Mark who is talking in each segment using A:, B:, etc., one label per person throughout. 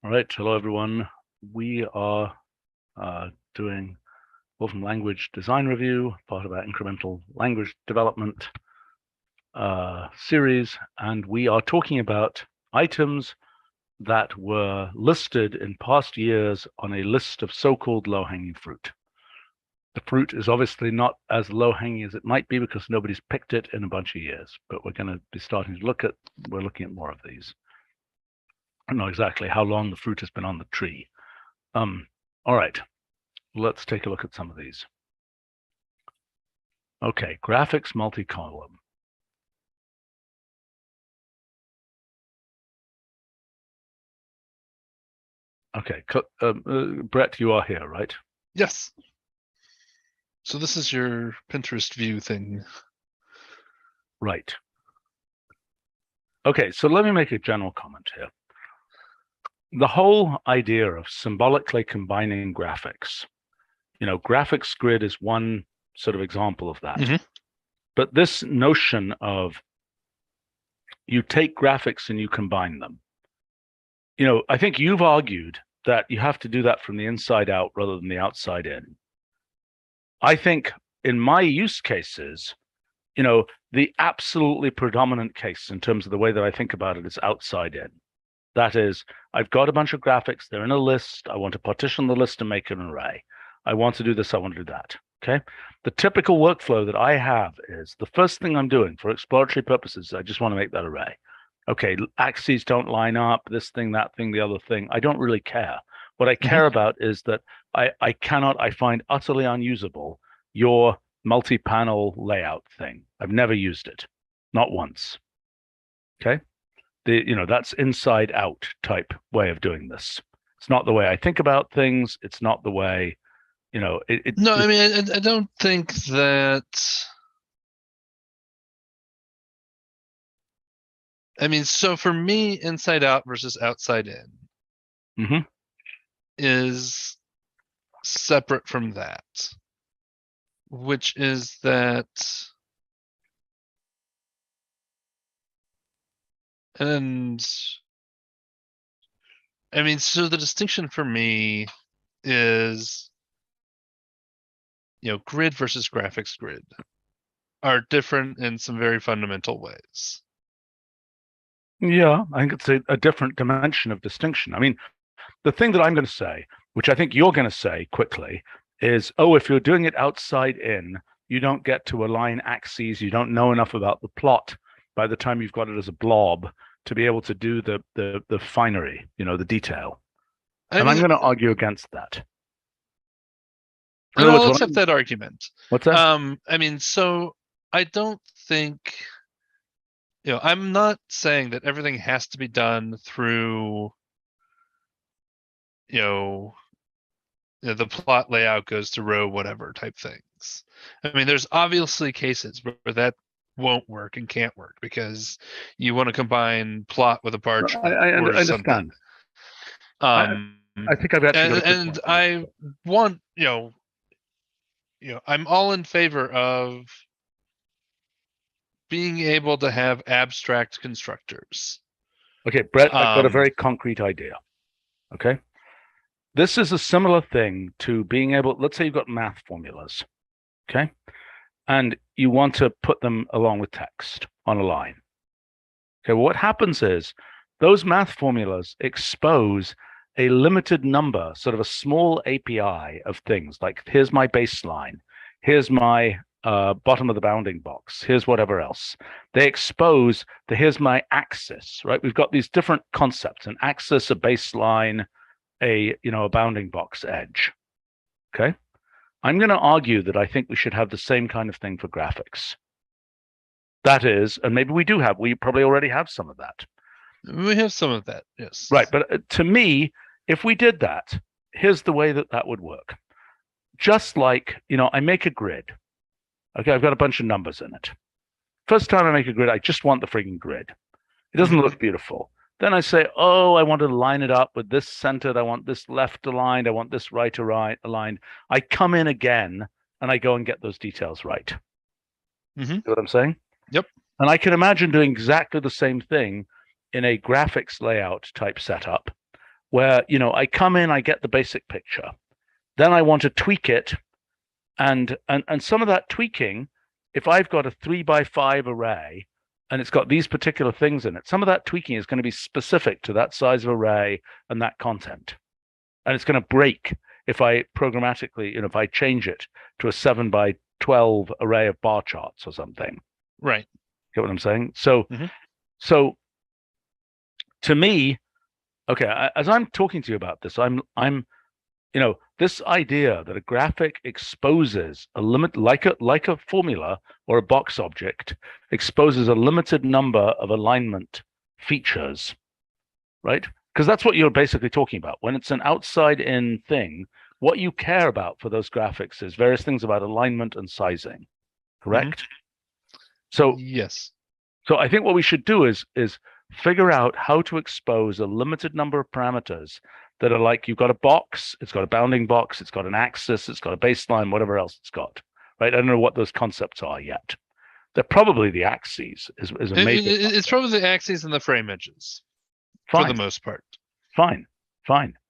A: All right, hello everyone. We are doing Wolfram Language Design Review, part of our incremental language development series, and we are talking about items that were listed in past years on a list of so-called low-hanging fruit. The fruit is obviously not as low-hanging as it might be because nobody's picked it in a bunch of years, but we're going to be starting to we're looking at more of these. I don't know exactly how long the fruit has been on the tree. All right, let's take a look at some of these. Okay, graphics multi-column. Okay, Brett, you are here, right?
B: Yes. So this is your Pinterest view thing.
A: Right. Okay, so let me make a general comment here. The whole idea of symbolically combining graphics, graphics grid is one sort of example of that.
B: Mm-hmm.
A: But this notion of you take graphics and you combine them, I think you've argued that you have to do that from the inside out rather than the outside in. I think in my use cases, the absolutely predominant case in terms of the way that I think about it is outside in. That is, I've got a bunch of graphics, they're in a list, I want to partition the list and make an array. I want to do this, I want to do that, okay? The typical workflow that I have is the first thing I'm doing for exploratory purposes, I just want to make that array. Okay, axes don't line up, this thing, that thing, the other thing, I don't really care. What I care about is that I find utterly unusable your multi-panel layout thing. I've never used it, not once, okay? That's inside out type way of doing this. It's not the way I think about things. It's not the way,
B: No, I mean, I don't think that. I mean, so for me, inside out versus outside in is separate from that, which is that. And I mean, so the distinction for me is, grid versus graphics grid are different in some very fundamental ways.
A: Yeah, I think it's a different dimension of distinction. I mean, the thing that I'm going to say, which I think you're going to say quickly, is, oh, if you're doing it outside in, you don't get to align axes, you don't know enough about the plot by the time you've got it as a blob to be able to do the finery, the detail. I'm going to argue against that.
B: I'll accept that argument.
A: What's that?
B: I mean, so I don't think, I'm not saying that everything has to be done through, the plot layout goes to row whatever type things. I mean, there's obviously cases where that won't work and can't work because you want to combine plot with a bar chart.
A: I understand. I think I've actually
B: and I want, I'm all in favor of being able to have abstract constructors.
A: Okay, Brett, I've got a very concrete idea. Okay. This is a similar thing to being able, let's say you've got math formulas, okay? And you want to put them along with text on a line. Okay, well, what happens is those math formulas expose a limited number, sort of a small API of things, like here's my baseline, here's my bottom of the bounding box, here's whatever else. They expose here's my axis, right? We've got these different concepts, an axis, a baseline, a bounding box edge. Okay, I'm going to argue that I think we should have the same kind of thing for graphics. That is, and maybe we probably already have some of that.
B: We have some of that, yes.
A: Right, but to me, if we did that, here's the way that would work. Just like, I make a grid. Okay, I've got a bunch of numbers in it. First time I make a grid, I just want the frigging grid. It doesn't look beautiful. Then I say, oh, I want to line it up with this centered. I want this left aligned. I want this right aligned. I come in again and I go and get those details right. See what I'm saying?
B: Yep.
A: And I can imagine doing exactly the same thing in a graphics layout type setup where, I come in, I get the basic picture. Then I want to tweak it. And some of that tweaking, if I've got a 3x5 array and it's got these particular things in it, some of that tweaking is going to be specific to that size of array and that content. And it's going to break if I programmatically, if I change it to a 7x12 array of bar charts or something.
B: Right.
A: Get what I'm saying? So, so to me, okay, as I'm talking to you about this, I'm this idea that a graphic exposes a limit, like a formula or a box object, exposes a limited number of alignment features, right? Because that's what you're basically talking about. When it's an outside-in thing, what you care about for those graphics is various things about alignment and sizing, correct? So
B: yes.
A: So I think what we should do is figure out how to expose a limited number of parameters that are like, you've got a box, it's got a bounding box, it's got an axis, it's got a baseline, whatever else it's got, right? I don't know what those concepts are yet. They're probably the axes is a major.
B: It's probably the axes and the frame edges.
A: Fine.
B: For the most part.
A: Fine.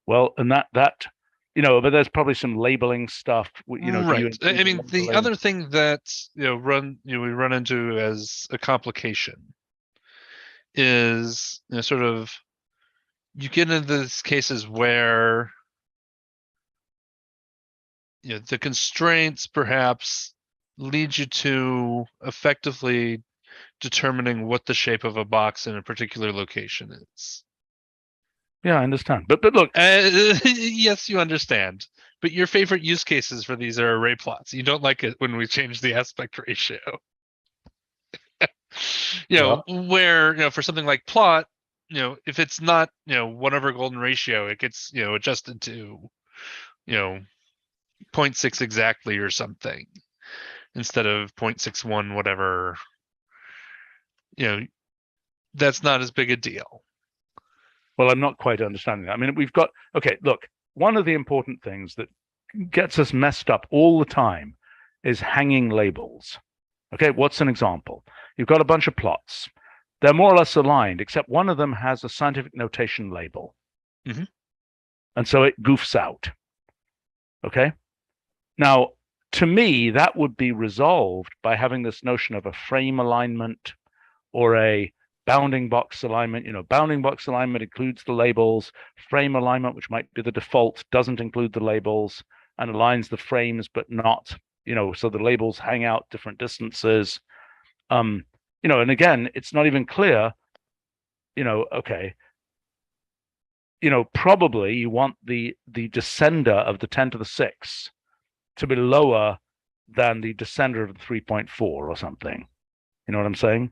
A: Well, and that but there's probably some labeling stuff.
B: Right. I mean, the other thing that we run into as a complication is sort of, you get into these cases where the constraints perhaps lead you to effectively determining what the shape of a box in a particular location is.
A: Yeah, I understand. But look,
B: yes, you understand. But your favorite use cases for these are array plots. You don't like it when we change the aspect ratio. Where for something like plot, if it's not 1 over golden ratio, it gets adjusted to 0.6 exactly or something instead of 0.61 whatever. That's not as big a deal.
A: Well, I'm not quite understanding that. I mean, look, one of the important things that gets us messed up all the time is hanging labels. Okay, what's an example? You've got a bunch of plots. They're more or less aligned, except one of them has a scientific notation label. And so it goofs out. Okay? Now, to me, that would be resolved by having this notion of a frame alignment or a bounding box alignment. Bounding box alignment includes the labels. Frame alignment, which might be the default, doesn't include the labels and aligns the frames, but not, so the labels hang out different distances. And again, it's not even clear, okay, probably you want the descender of the 10 to the 6 to be lower than the descender of the 3.4 or something. You know what I'm saying?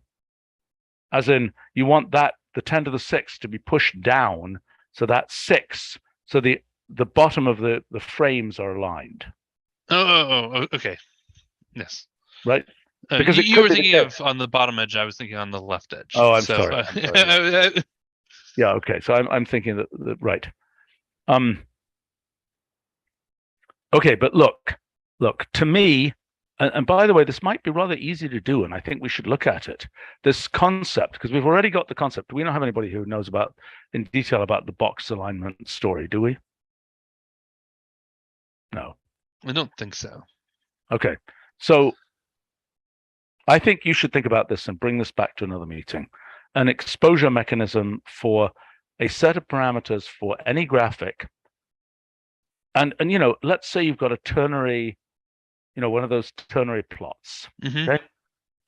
A: As in, you want the 10 to the 6 to be pushed down, so that 6, so the bottom of the frames are aligned.
B: Oh, okay. Yes.
A: Right?
B: Because you were thinking of on the bottom edge, I was thinking on the left edge.
A: Oh, I'm sorry. Yeah, okay. So I'm thinking that right. Okay, but look, to me, and by the way, this might be rather easy to do, and I think we should look at it. This concept, because we've already got the concept. We don't have anybody who knows in detail about the box alignment story, do we? No.
B: I don't think so.
A: Okay. So I think you should think about this and bring this back to another meeting. An exposure mechanism for a set of parameters for any graphic. And let's say you've got a ternary, one of those ternary plots. Okay?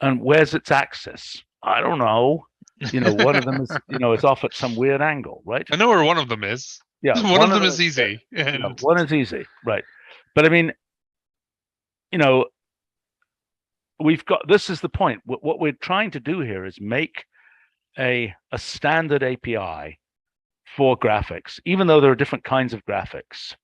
A: And where's its axis? I don't know. One of them is, is off at some weird angle, right?
B: I know where one of them is.
A: Yeah.
B: One of them is easy.
A: One is easy, right? But I mean, this is the point. What we're trying to do here is make a standard API for graphics, even though there are different kinds of graphics,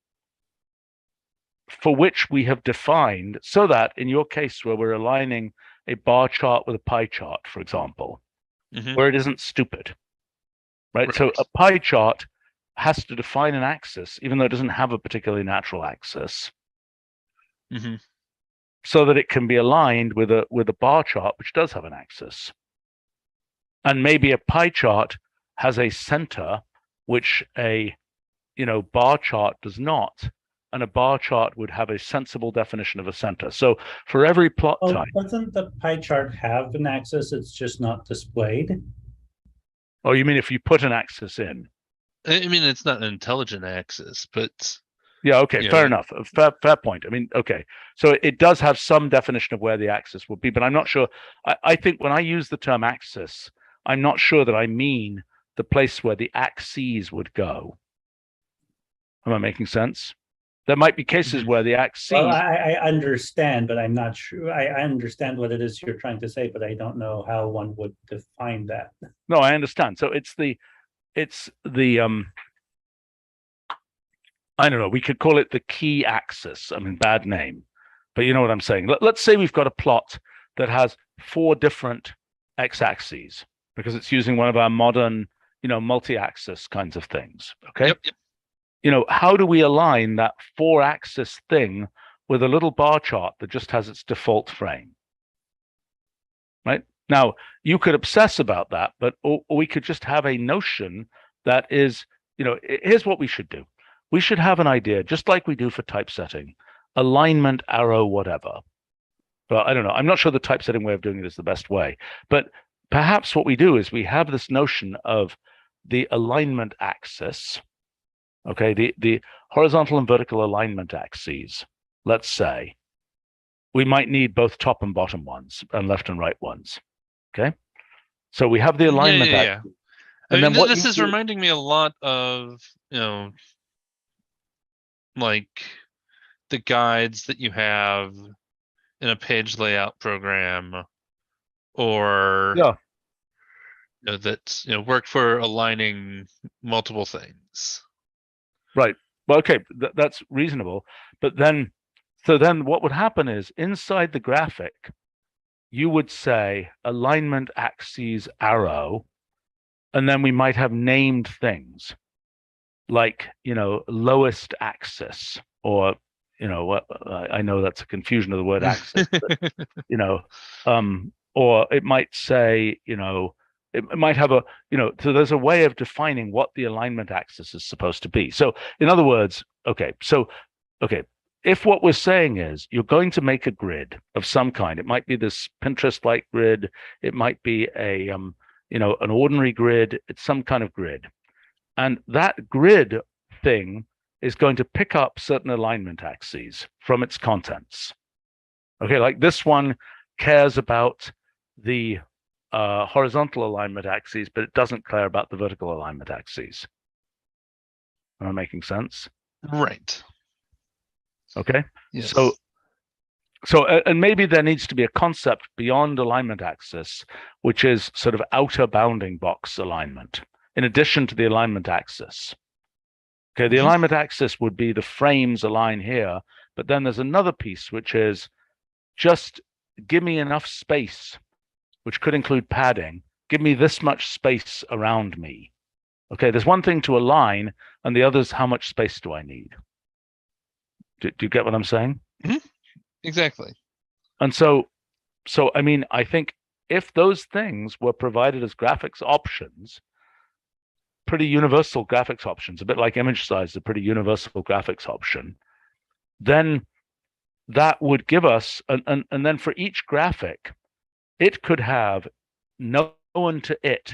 A: for which we have defined so that in your case where we're aligning a bar chart with a pie chart, for example, where it isn't stupid, right? So a pie chart has to define an axis, even though it doesn't have a particularly natural axis, so that it can be aligned with a bar chart, which does have an axis. And maybe a pie chart has a center, which a bar chart does not. And a bar chart would have a sensible definition of a center. So for every plot type,
C: doesn't the pie chart have an axis? It's just not displayed.
A: oh, you mean if you put an axis in?
B: I mean, it's not an intelligent axis, but
A: Yeah, okay, fair enough. Fair point. I mean, okay. So it does have some definition of where the axis would be, but I'm not sure. I think when I use the term axis, I'm not sure that I mean the place where the axes would go. Am I making sense? There might be cases where the axes.
C: Well, I understand, but I'm not sure. I understand what it is you're trying to say, but I don't know how one would define that.
A: No, I understand. So it's the I don't know, we could call it the key axis. I mean, bad name, but you know what I'm saying. Let's say we've got a plot that has 4 different x-axes because it's using one of our modern, multi-axis kinds of things. Okay.
B: Yep.
A: How do we align that 4-axis thing with a little bar chart that just has its default frame? Right? Now, you could obsess about that, but or we could just have a notion that is, here's what we should do. We should have an idea, just like we do for typesetting, alignment, arrow, whatever. Well, I don't know. I'm not sure the typesetting way of doing it is the best way, but perhaps what we do is we have this notion of the alignment axis, okay, the horizontal and vertical alignment axes, let's say. We might need both top and bottom ones and left and right ones, okay? So we have the alignment axis.
B: And then this is reminding me a lot of, like the guides that you have in a page layout program, or that work for aligning multiple things.
A: Right. Well, okay, that's reasonable. But then what would happen is inside the graphic, you would say alignment axes arrow, and then we might have named things like, lowest axis, or, I know that's a confusion of the word axis, but, or it might say, it might have so there's a way of defining what the alignment axis is supposed to be. So in other words, okay, if what we're saying is you're going to make a grid of some kind, it might be this Pinterest-like grid, it might be a, an ordinary grid, it's some kind of grid. And that grid thing is going to pick up certain alignment axes from its contents. Okay, like this one cares about the horizontal alignment axes, but it doesn't care about the vertical alignment axes. Am I making sense?
B: Right.
A: Okay.
B: Yes.
A: So, and maybe there needs to be a concept beyond alignment axis, which is sort of outer bounding box alignment, in addition to the alignment axis. Okay, the alignment axis would be the frames align here, but then there's another piece, which is just give me enough space, which could include padding. Give me this much space around me. Okay, there's one thing to align, and the other is how much space do I need? Do you get what I'm saying?
B: Mm-hmm. Exactly.
A: And so I mean, I think if those things were provided as graphics options, pretty universal graphics options, a bit like image size is a pretty universal graphics option, then that would give us, and then for each graphic, it could have known to it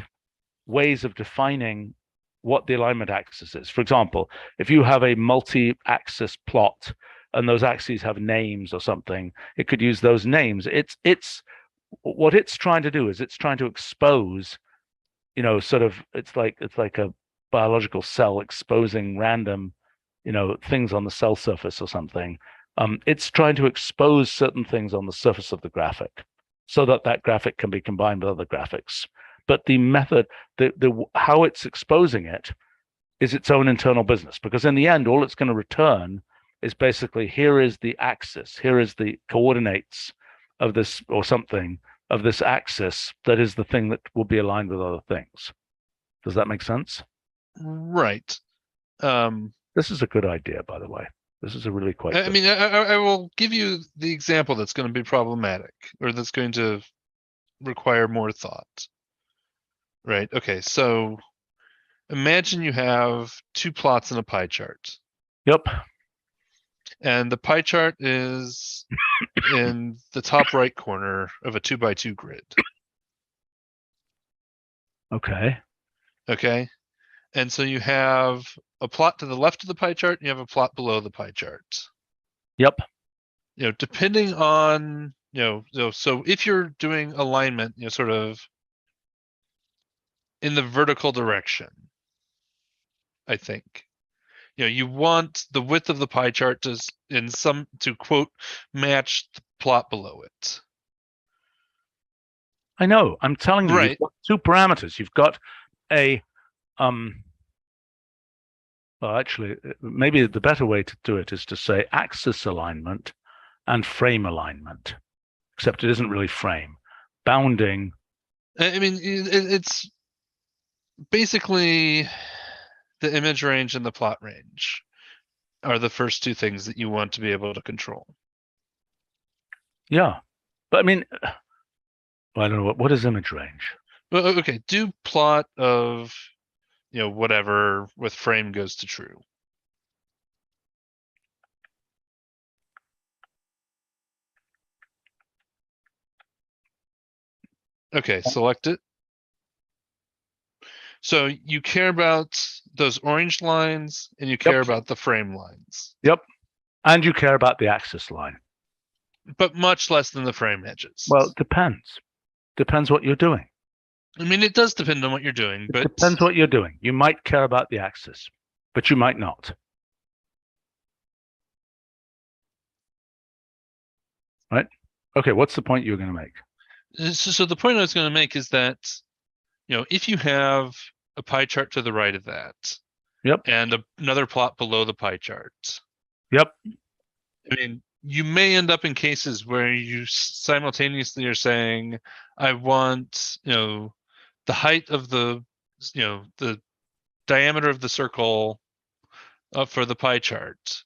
A: ways of defining what the alignment axis is. For example, if you have a multi-axis plot and those axes have names or something, it could use those names. It's what it's trying to do is it's trying to expose, sort of, it's like a biological cell exposing random, things on the cell surface or something. It's trying to expose certain things on the surface of the graphic so that graphic can be combined with other graphics. But the method, the how it's exposing it is its own internal business, because in the end, all it's going to return is basically, here is the axis, here is the coordinates of this or something of this axis that is the thing that will be aligned with other things. Does that make sense?
B: Right.
A: This is a good idea, by the way. This is a really quite
B: I mean, I will give you the example that's going to be problematic, or that's going to require more thought. Right. Okay. So imagine you have two plots in a pie chart,
A: Yep.
B: and the pie chart is in the top right corner of a 2x2 grid.
A: Okay.
B: Okay. And so you have a plot to the left of the pie chart, and you have a plot below the pie chart.
A: Yep.
B: Depending on, so if you're doing alignment, sort of in the vertical direction, I think, you want the width of the pie chart to quote match the plot below it.
A: I know. I'm telling you,
B: Right.
A: you've got two parameters. You've got a well, actually, maybe the better way to do it is to say axis alignment and frame alignment, except it isn't really frame. Bounding.
B: I mean, it's basically the image range and the plot range are the first two things that you want to be able to control.
A: Yeah. But I mean, well, I don't know. What is image range?
B: Well, okay, do plot of, whatever with frame goes to true. Okay, select it. So you care about those orange lines and you care about the frame lines.
A: Yep. And you care about the axis line.
B: But much less than the frame edges.
A: Well, it depends. Depends what you're doing.
B: I mean, it does depend on what you're doing, but
A: It depends what you're doing. You might care about the axis, but you might not. Right? Okay, what's the point you were going to make?
B: So the point I was going to make is that, if you have a pie chart to the right of that,
A: Yep.
B: and another plot below the pie chart,
A: Yep.
B: I mean, you may end up in cases where you simultaneously are saying, I want, the height of the diameter of the circle for the pie chart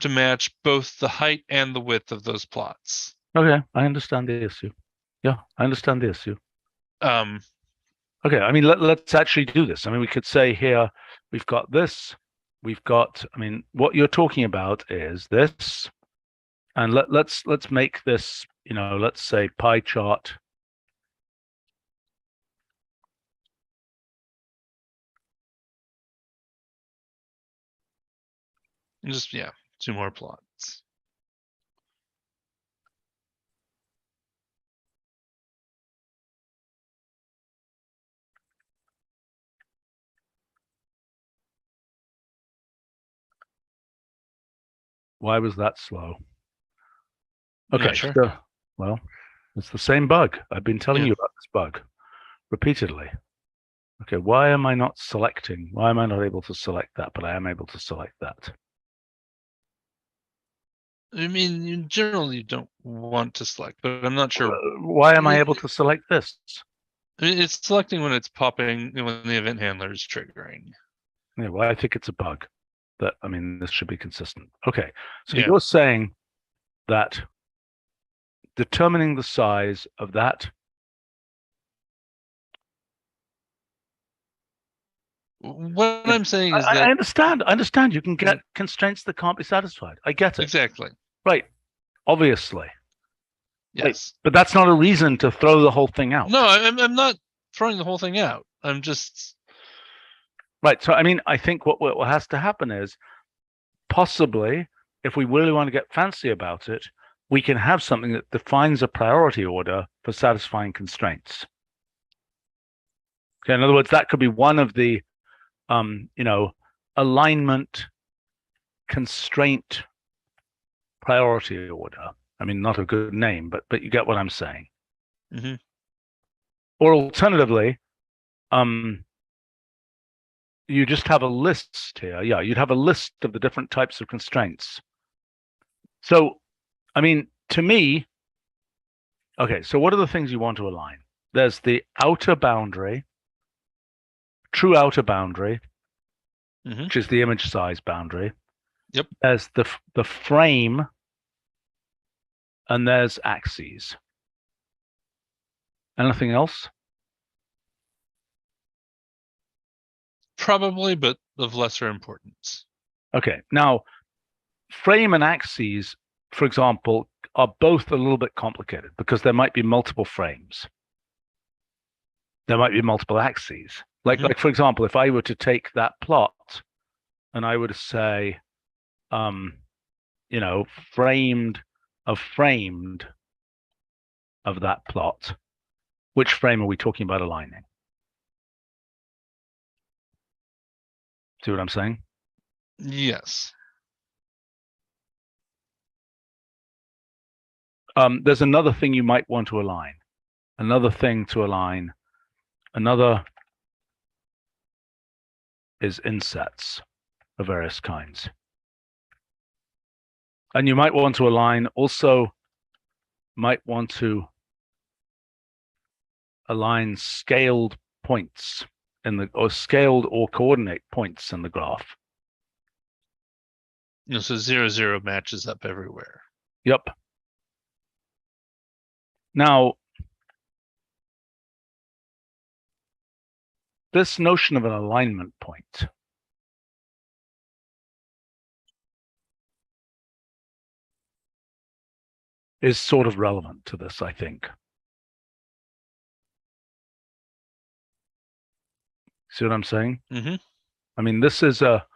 B: to match both the height and the width of those plots.
A: Okay, I understand the issue. Yeah, I understand the issue.
B: Okay,
A: I mean, let's actually do this. I mean, we could say here, we've got this, we've got, I mean, what you're talking about is this, and let's make this, let's say pie chart.
B: just, two more plots.
A: Why was that slow? Okay,
B: Sure.
A: so, well, it's the same bug. I've been telling you about this bug repeatedly. Okay, why am I not selecting? Why am I not able to select that, but I am able to select that?
B: I mean, in general, you don't want to select, but I'm not sure.
A: Why am I able to select this?
B: I mean, it's selecting when it's popping, when the event handler is triggering.
A: Yeah, well, I think it's a bug. That, I mean, this should be consistent. Okay, so
B: Yeah.
A: you're saying that determining the size of that.
B: What I'm saying is
A: I
B: that
A: understand. I understand. You can get constraints that can't be satisfied. I get it.
B: exactly.
A: Right. Obviously.
B: Yes.
A: Right. But that's not a reason to throw the whole thing out.
B: No, I'm not throwing the whole thing out. I'm just
A: right. So I mean, I think what has to happen is possibly, if we really want to get fancy about it, we can have something that defines a priority order for satisfying constraints. Okay, in other words, that could be one of the alignment constraint priority order. I mean, not a good name, but you get what I'm saying.
B: Mm-hmm.
A: Or alternatively, you just have a list here. Yeah, you'd have a list of the different types of constraints. So, I mean, to me, okay, so what are the things you want to align? There's the outer boundary, true outer boundary, which is the image size boundary.
B: Yep.
A: There's the frame, and there's axes. Anything else?
B: Probably, but of lesser importance.
A: Okay, now frame and axes, for example, are both a little bit complicated because there might be multiple frames. There might be multiple axes. Like for example, if I were to take that plot and I were to say, framed of that plot, which frame are we talking about aligning? See what I'm saying?
B: Yes.
A: There's another thing you might want to align. Another thing to align. Another is insets of various kinds. And you might want to align also, might want to align scaled points or scaled or coordinate points in the graph.
B: So 0, 0 matches up everywhere.
A: Yep. Now, this notion of an alignment point is sort of relevant to this, I think. See what I'm saying? I mean, this is a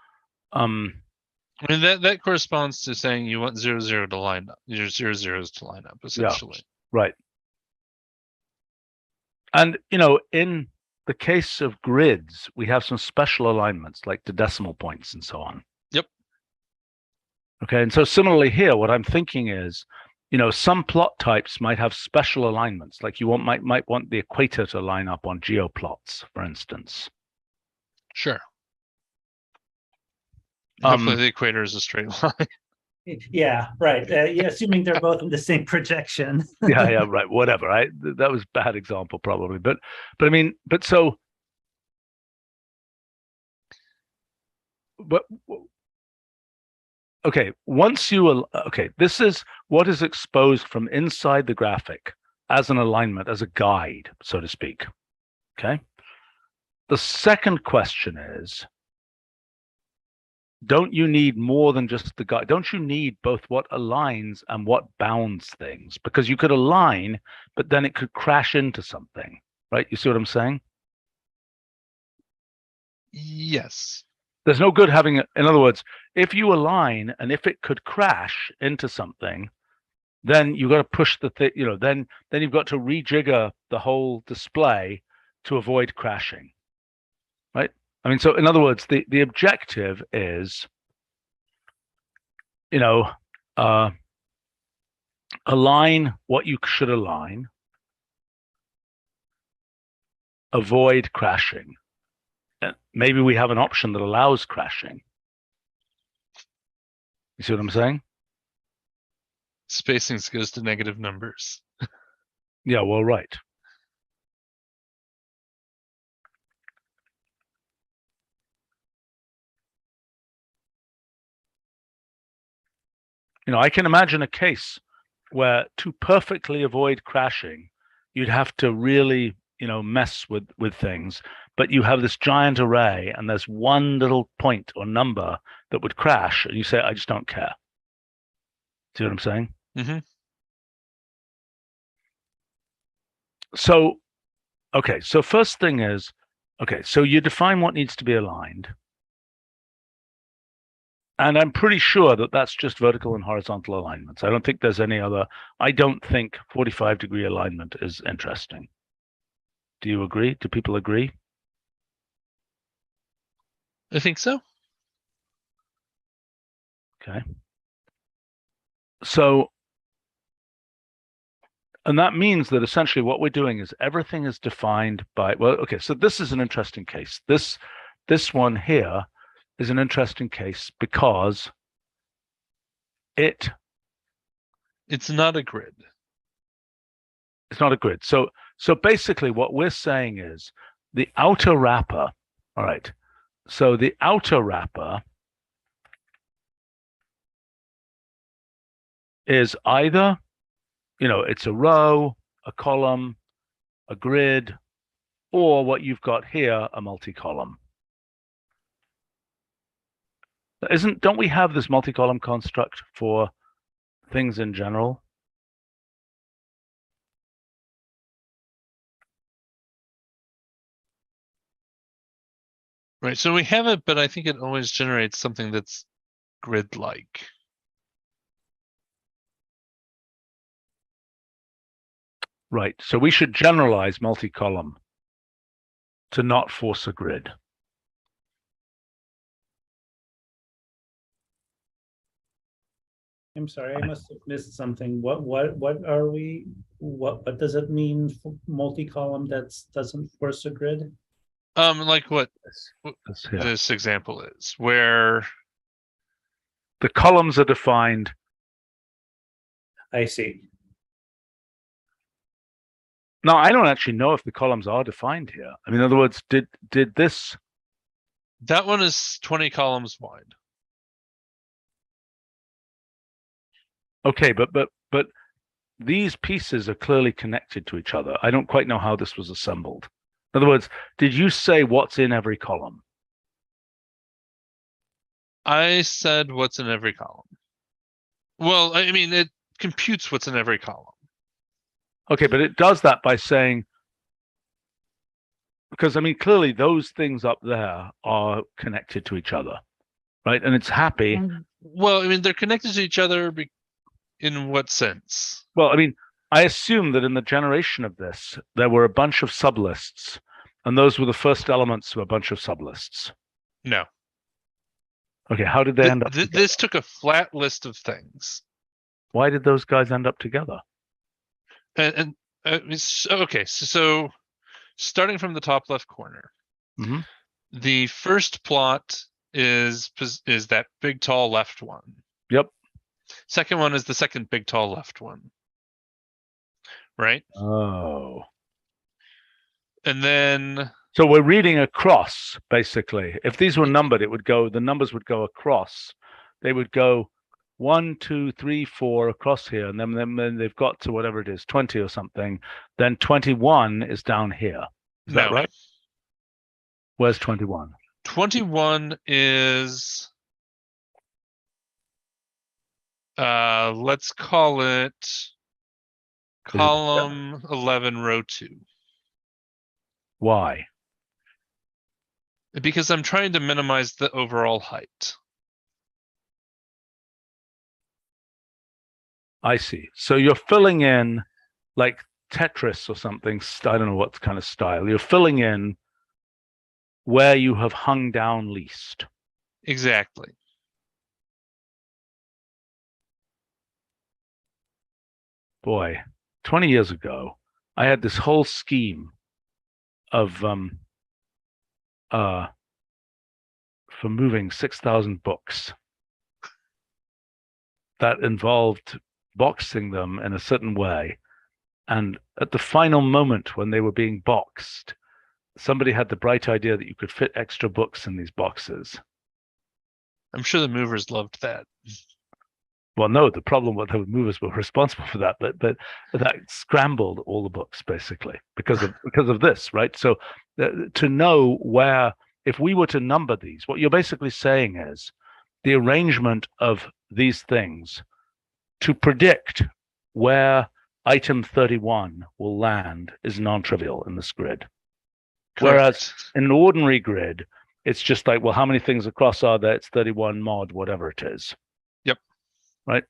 B: I mean that corresponds to saying you want 0, 0 to line up. Your 0, 0s to line up, essentially.
A: Yeah, right. And in the case of grids, we have some special alignments like the decimal points and so on.
B: Yep.
A: Okay, and so similarly here, what I'm thinking is, some plot types might have special alignments, like you might want the equator to line up on geoplots, for instance.
B: Sure. Hopefully the equator is a straight line.
C: Yeah, right. Yeah, assuming they're both in the same projection.
A: yeah, right. Whatever. That was a bad example, probably. But I mean, okay. This is what is exposed from inside the graphic as an alignment, as a guide, so to speak. Okay. The second question is, don't you need more than just the guide? Don't you need both what aligns and what bounds things? Because you could align, but then it could crash into something, right? You see what I'm saying?
B: Yes.
A: There's no good having it. In other words, if you align and if it could crash into something, then you've got to push the thing, then you've got to rejigger the whole display to avoid crashing, right? I mean, so in other words, the objective is, align what you should align, avoid crashing. And maybe we have an option that allows crashing. You see what I'm saying?
B: Spacing goes to negative numbers.
A: Yeah, well, right. I can imagine a case where to perfectly avoid crashing, you'd have to really, mess with things, but you have this giant array and there's one little point or number that would crash and you say, I just don't care. See what I'm saying? So, okay, so first thing is, okay, so you define what needs to be aligned. And I'm pretty sure that that's just vertical and horizontal alignments. I don't think there's any other. I don't think 45-degree alignment is interesting. Do you agree? Do people agree?
B: I think so.
A: Okay. So, and that means that essentially what we're doing is everything is defined by, well, okay, so this is an interesting case. This one here is an interesting case because it's
B: not a grid.
A: It's not a grid. So basically what we're saying is the outer wrapper, all right. So the outer wrapper is either, it's a row, a column, a grid, or what you've got here, a multi-column. Don't we have this multi-column construct for things in general?
B: Right. So we have it, but I think it always generates something that's grid-like.
A: Right. So we should generalize multi-column to not force a grid.
C: I'm sorry, I must have missed something. What are we, what does it mean for multi-column that doesn't force a grid?
B: Like what
A: Here.
B: this example is, where
A: The columns are defined.
C: I see.
A: Now, I don't actually know if the columns are defined here. I mean, in other words, did this?
B: that one is 20 columns wide.
A: Okay, but these pieces are clearly connected to each other. I don't quite know how this was assembled. In other words, did you say what's in every column?
B: I said what's in every column. Well, I mean, it computes what's in every column.
A: Okay, but it does that by saying, because I mean, clearly those things up there are connected to each other, right? And it's happy.
B: Well, I mean, they're connected to each other in what sense?
A: Well, I mean, I assume that in the generation of this, there were a bunch of sublists, and those were the first elements of a bunch of sublists.
B: No.
A: Okay, how did they end up together?
B: This took a flat list of things.
A: Why did those guys end up together?
B: And okay, so starting from the top left corner, the first plot is that big tall left one.
A: Yep.
B: Second one is the second big tall left one. Right?
A: Oh.
B: And then
A: so we're reading across, basically. If these were numbered, the numbers would go across. They would go 1, 2, 3, 4 across here, and then they've got to whatever it is, 20 or something. Then 21 is down here. Is that right? Where's 21?
B: 21 is let's call it column 11, row 2.
A: Why?
B: Because I'm trying to minimize the overall height.
A: I see. So you're filling in like Tetris or something. I don't know what kind of style. You're filling in where you have hung down least.
B: Exactly.
A: Boy, 20 years ago, I had this whole scheme of for moving 6,000 books that involved boxing them in a certain way. And at the final moment when they were being boxed, somebody had the bright idea that you could fit extra books in these boxes.
B: I'm sure the movers loved that.
A: Well, no, the problem was the movers were responsible for that, but that scrambled all the books basically because of this, right? So to know where, if we were to number these, what you're basically saying is the arrangement of these things to predict where item 31 will land is non-trivial in this grid.
B: Correct.
A: Whereas in an ordinary grid, it's just like, well, how many things across are there? It's 31 mod, whatever it is.
B: Yep.
A: Right.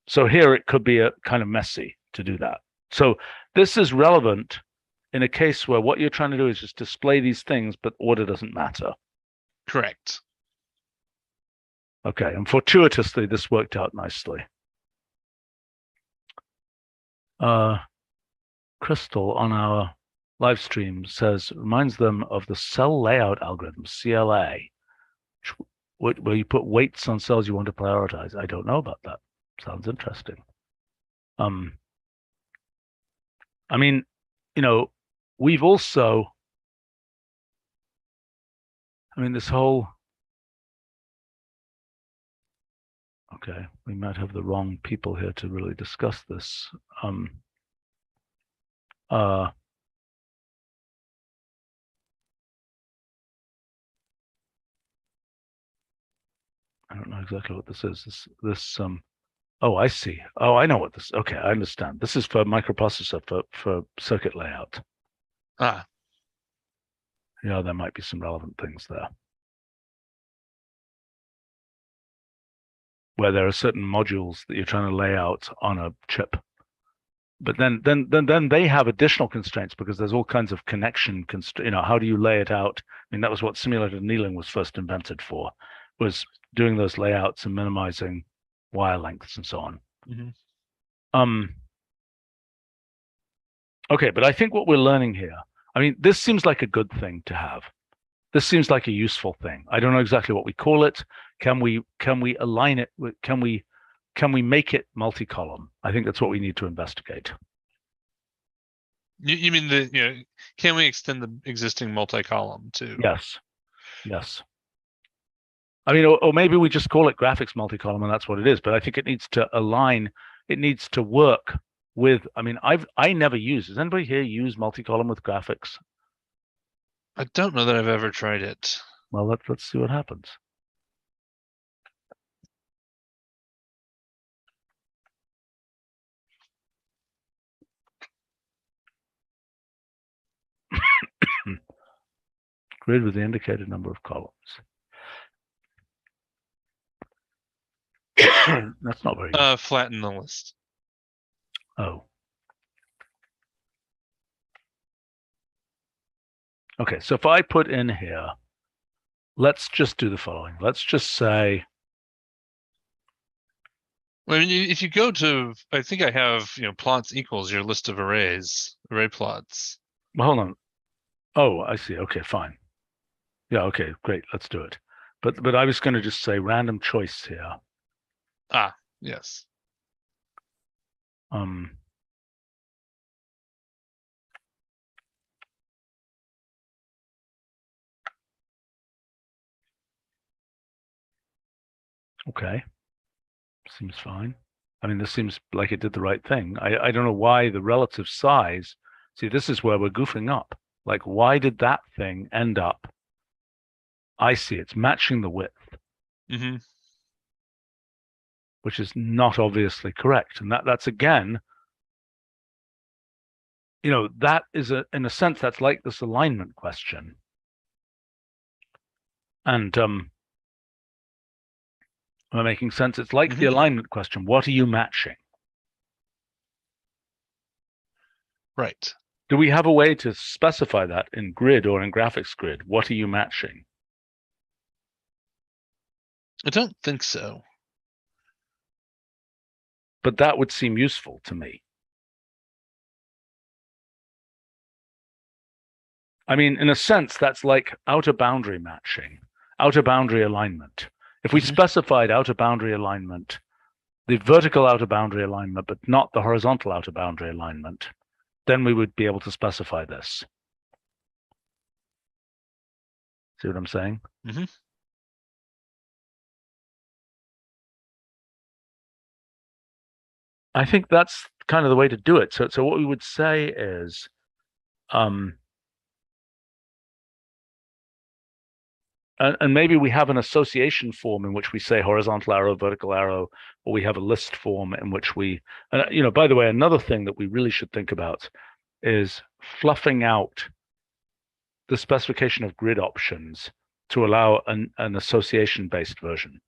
A: So here it could be a kind of messy to do that. So this is relevant in a case where what you're trying to do is just display these things, but order doesn't matter.
B: Correct.
A: Okay. And fortuitously, this worked out nicely. Crystal on our live stream says, reminds them of the cell layout algorithm, CLA, where you put weights on cells you want to prioritize. I don't know about that. Sounds interesting. I mean, we've also, this whole, okay, we might have the wrong people here to really discuss this. I don't know exactly what this is. This oh, I see. Oh, I know what this. Okay, I understand. This is for microprocessor for circuit layout.
B: Ah,
A: Yeah, there might be some relevant things there. Where there are certain modules that you're trying to lay out on a chip. But then they have additional constraints because there's all kinds of connection how do you lay it out? I mean, that was what simulated annealing was first invented for, was doing those layouts and minimizing wire lengths and so on. Okay, but I think what we're learning here, I mean, this seems like a good thing to have. This seems like a useful thing. I don't know exactly what we call it. Can we align it with, can we make it multi-column? I think that's what we need to investigate.
B: you mean can we extend the existing multi-column to?
A: Yes. I mean, or maybe we just call it graphics multi-column and that's what it is, but I think it needs to align, it needs to work with, I mean, I never use, does anybody here use multi-column with graphics?
B: I don't know that I've ever tried it.
A: Well, let's see what happens. Grid with the indicated number of columns. That's not very good.
B: Flatten the list.
A: Oh. Okay, so if I put in here, let's just do the following. Let's just say,
B: I mean, if you go to, I think I have, plots equals your list of arrays, array plots.
A: well, hold on. Oh, I see. Okay, fine. Yeah, okay, great. Let's do it. But I was going to just say random choice here.
B: Ah, yes.
A: Okay. Seems fine. I mean, this seems like it did the right thing. I don't know why the relative size. See, this is where we're goofing up. Like, why did that thing end up? I see, it's matching the width. Which is not obviously correct. And that's again, that is in a sense, that's like this alignment question. And am I making sense? It's like the alignment question. What are you matching?
B: Right.
A: Do we have a way to specify that in grid or in graphics grid? What are you matching?
B: I don't think so.
A: But that would seem useful to me. I mean, in a sense, that's like outer boundary matching, outer boundary alignment. If we specified outer boundary alignment, the vertical outer boundary alignment, but not the horizontal outer boundary alignment, then we would be able to specify this. See what I'm saying? I think that's kind of the way to do it. So what we would say is, and maybe we have an association form in which we say horizontal arrow, vertical arrow, or we have a list form in which we, by the way, another thing that we really should think about is fluffing out the specification of grid options to allow an association-based version.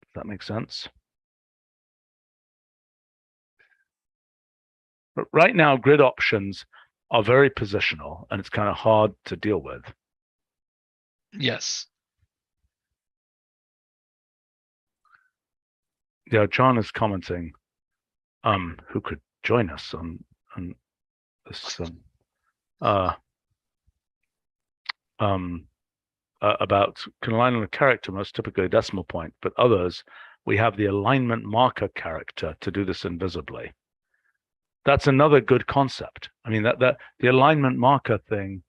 A: Does that make sense? But right now, grid options are very positional, and it's kind of hard to deal with.
B: Yes.
A: Yeah, John is commenting, who could join us on this about can align on a character, most typically a decimal point, but others we have the alignment marker character to do this invisibly. That's another good concept. I mean, that the alignment marker thing,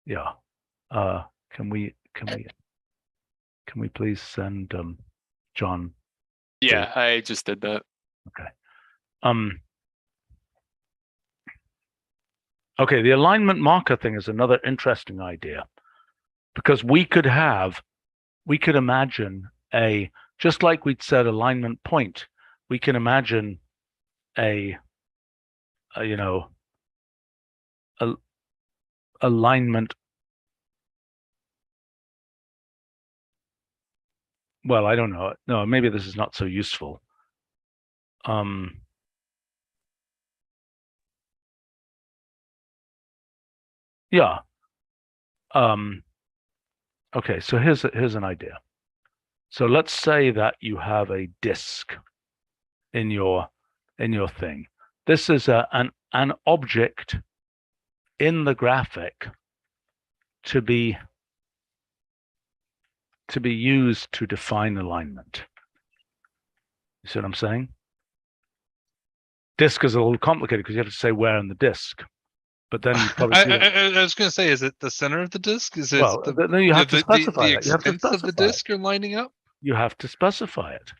A: yeah. Can we please send John?
D: Yeah, I just did that.
A: Okay. Okay, the alignment marker thing is another interesting idea, because we could have we could imagine just like we'd said alignment point, we can imagine a alignment. Well, I don't know. No, maybe this is not so useful. Yeah. Okay, so here's an idea. So let's say that you have a disk in your thing. This is an object in the graphic to be used to define alignment. You see what I'm saying? Disk is a little complicated because you have to say where in the disk. But then you probably
B: I was going to say, is it the center of the disk? Is it
A: well, then you have to specify
B: the
A: it. You have to
B: extents of the
A: specify
B: disk are lining up?
A: You have to specify it,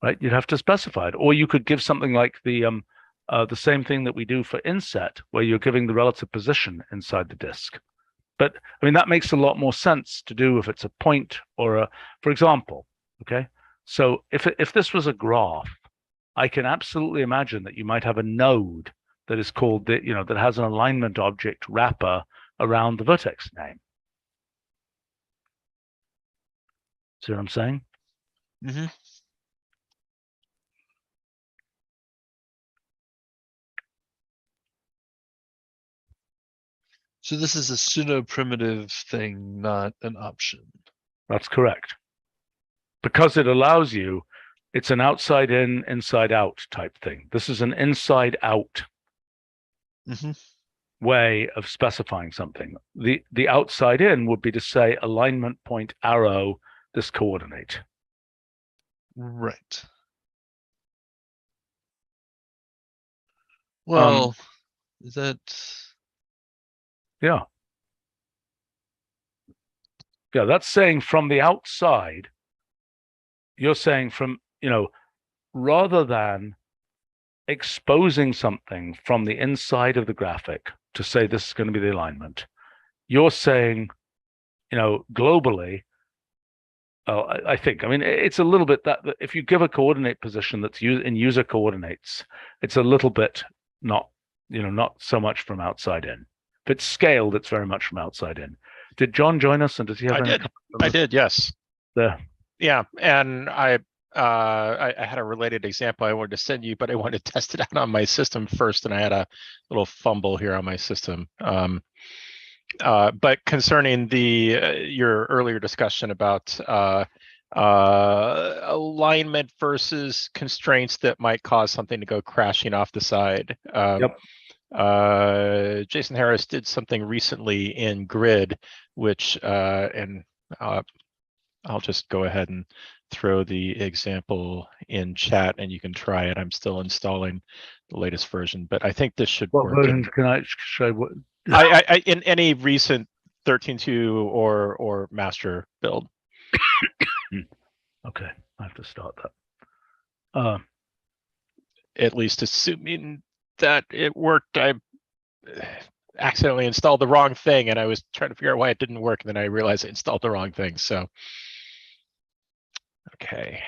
A: right? You'd have to specify it, or you could give something like the same thing that we do for inset, where you're giving the relative position inside the disk. But I mean, that makes a lot more sense to do if it's a point or for example, okay. So if this was a graph, I can absolutely imagine that you might have a node that is called that has an alignment object wrapper around the vertex name. See what I'm saying?
B: Mm-hmm. So this is a pseudo primitive thing, not an option.
A: That's correct. Because it allows you, it's an outside in, inside out type thing. This is an inside out way of specifying something. The outside in would be to say alignment point arrow this coordinate.
B: Right. Well, is that?
A: Yeah. Yeah, that's saying from the outside, you're saying from, rather than exposing something from the inside of the graphic to say this is going to be the alignment, you're saying, globally, I think, it's a little bit that if you give a coordinate position that's in user coordinates, it's a little bit not so much from outside in. If it's scaled, it's very much from outside in. Did John join us, and does he have any?
E: I did, yes.
A: There.
E: Yeah, and I had a related example I wanted to send you, but I wanted to test it out on my system first, and I had a little fumble here on my system. But concerning your earlier discussion about alignment versus constraints that might cause something to go crashing off the side.
A: Yep.
E: Jason Harris did something recently in Grid, which and I'll just go ahead and throw the example in chat, and you can try it. I'm still installing the latest version, but I think this should work.
A: What version can I show? What?
E: I in any recent 13.2 or master build.
A: Okay, I have to start that.
E: At least assuming that it worked, I accidentally installed the wrong thing, and I was trying to figure out why it didn't work, and then I realized I installed the wrong thing. So, okay.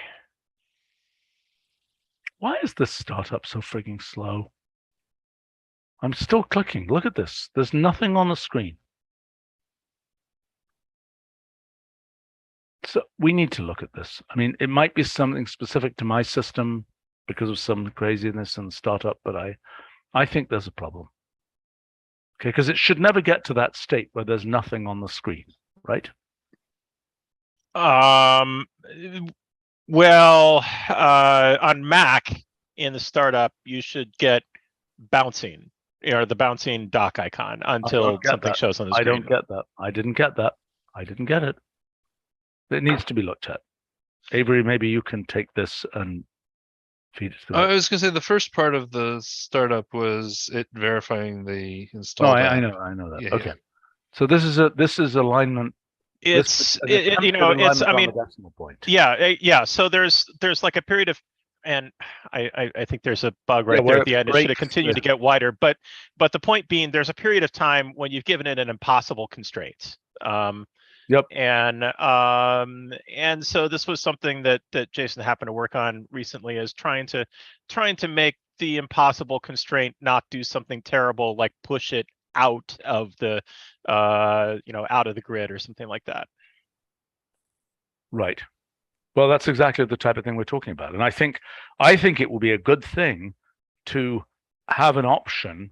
A: Why is this startup so freaking slow? I'm still clicking. Look at this. There's nothing on the screen. So we need to look at this. It might be something specific to my system because of some craziness in the startup, but I think there's a problem. Okay, because it should never get to that state where there's nothing on the screen, right?
E: Well, on Mac in the startup, you should get bouncing, the bouncing dock icon until something shows on the screen.
A: I don't get that. I didn't get that. I didn't get it. It needs to be looked at. Avery, maybe you can take this and feed it to
B: I was going to say the first part of the startup was it verifying the install.
A: No, I know that.
B: Yeah,
A: okay.
B: yeah.
A: So this is alignment.
E: It's
A: it's
E: I mean,
A: decimal point.
E: yeah. So there's like a period of, and I think there's a bug right there at the end. It should have continued to get wider, but the point being, there's a period of time when you've given it an impossible constraint.
A: Yep.
E: And so this was something that Jason happened to work on recently, is trying to make the impossible constraint not do something terrible, like push it out of the out of the grid or something like that.
A: Right. Well, that's exactly the type of thing we're talking about. And I think it will be a good thing to have an option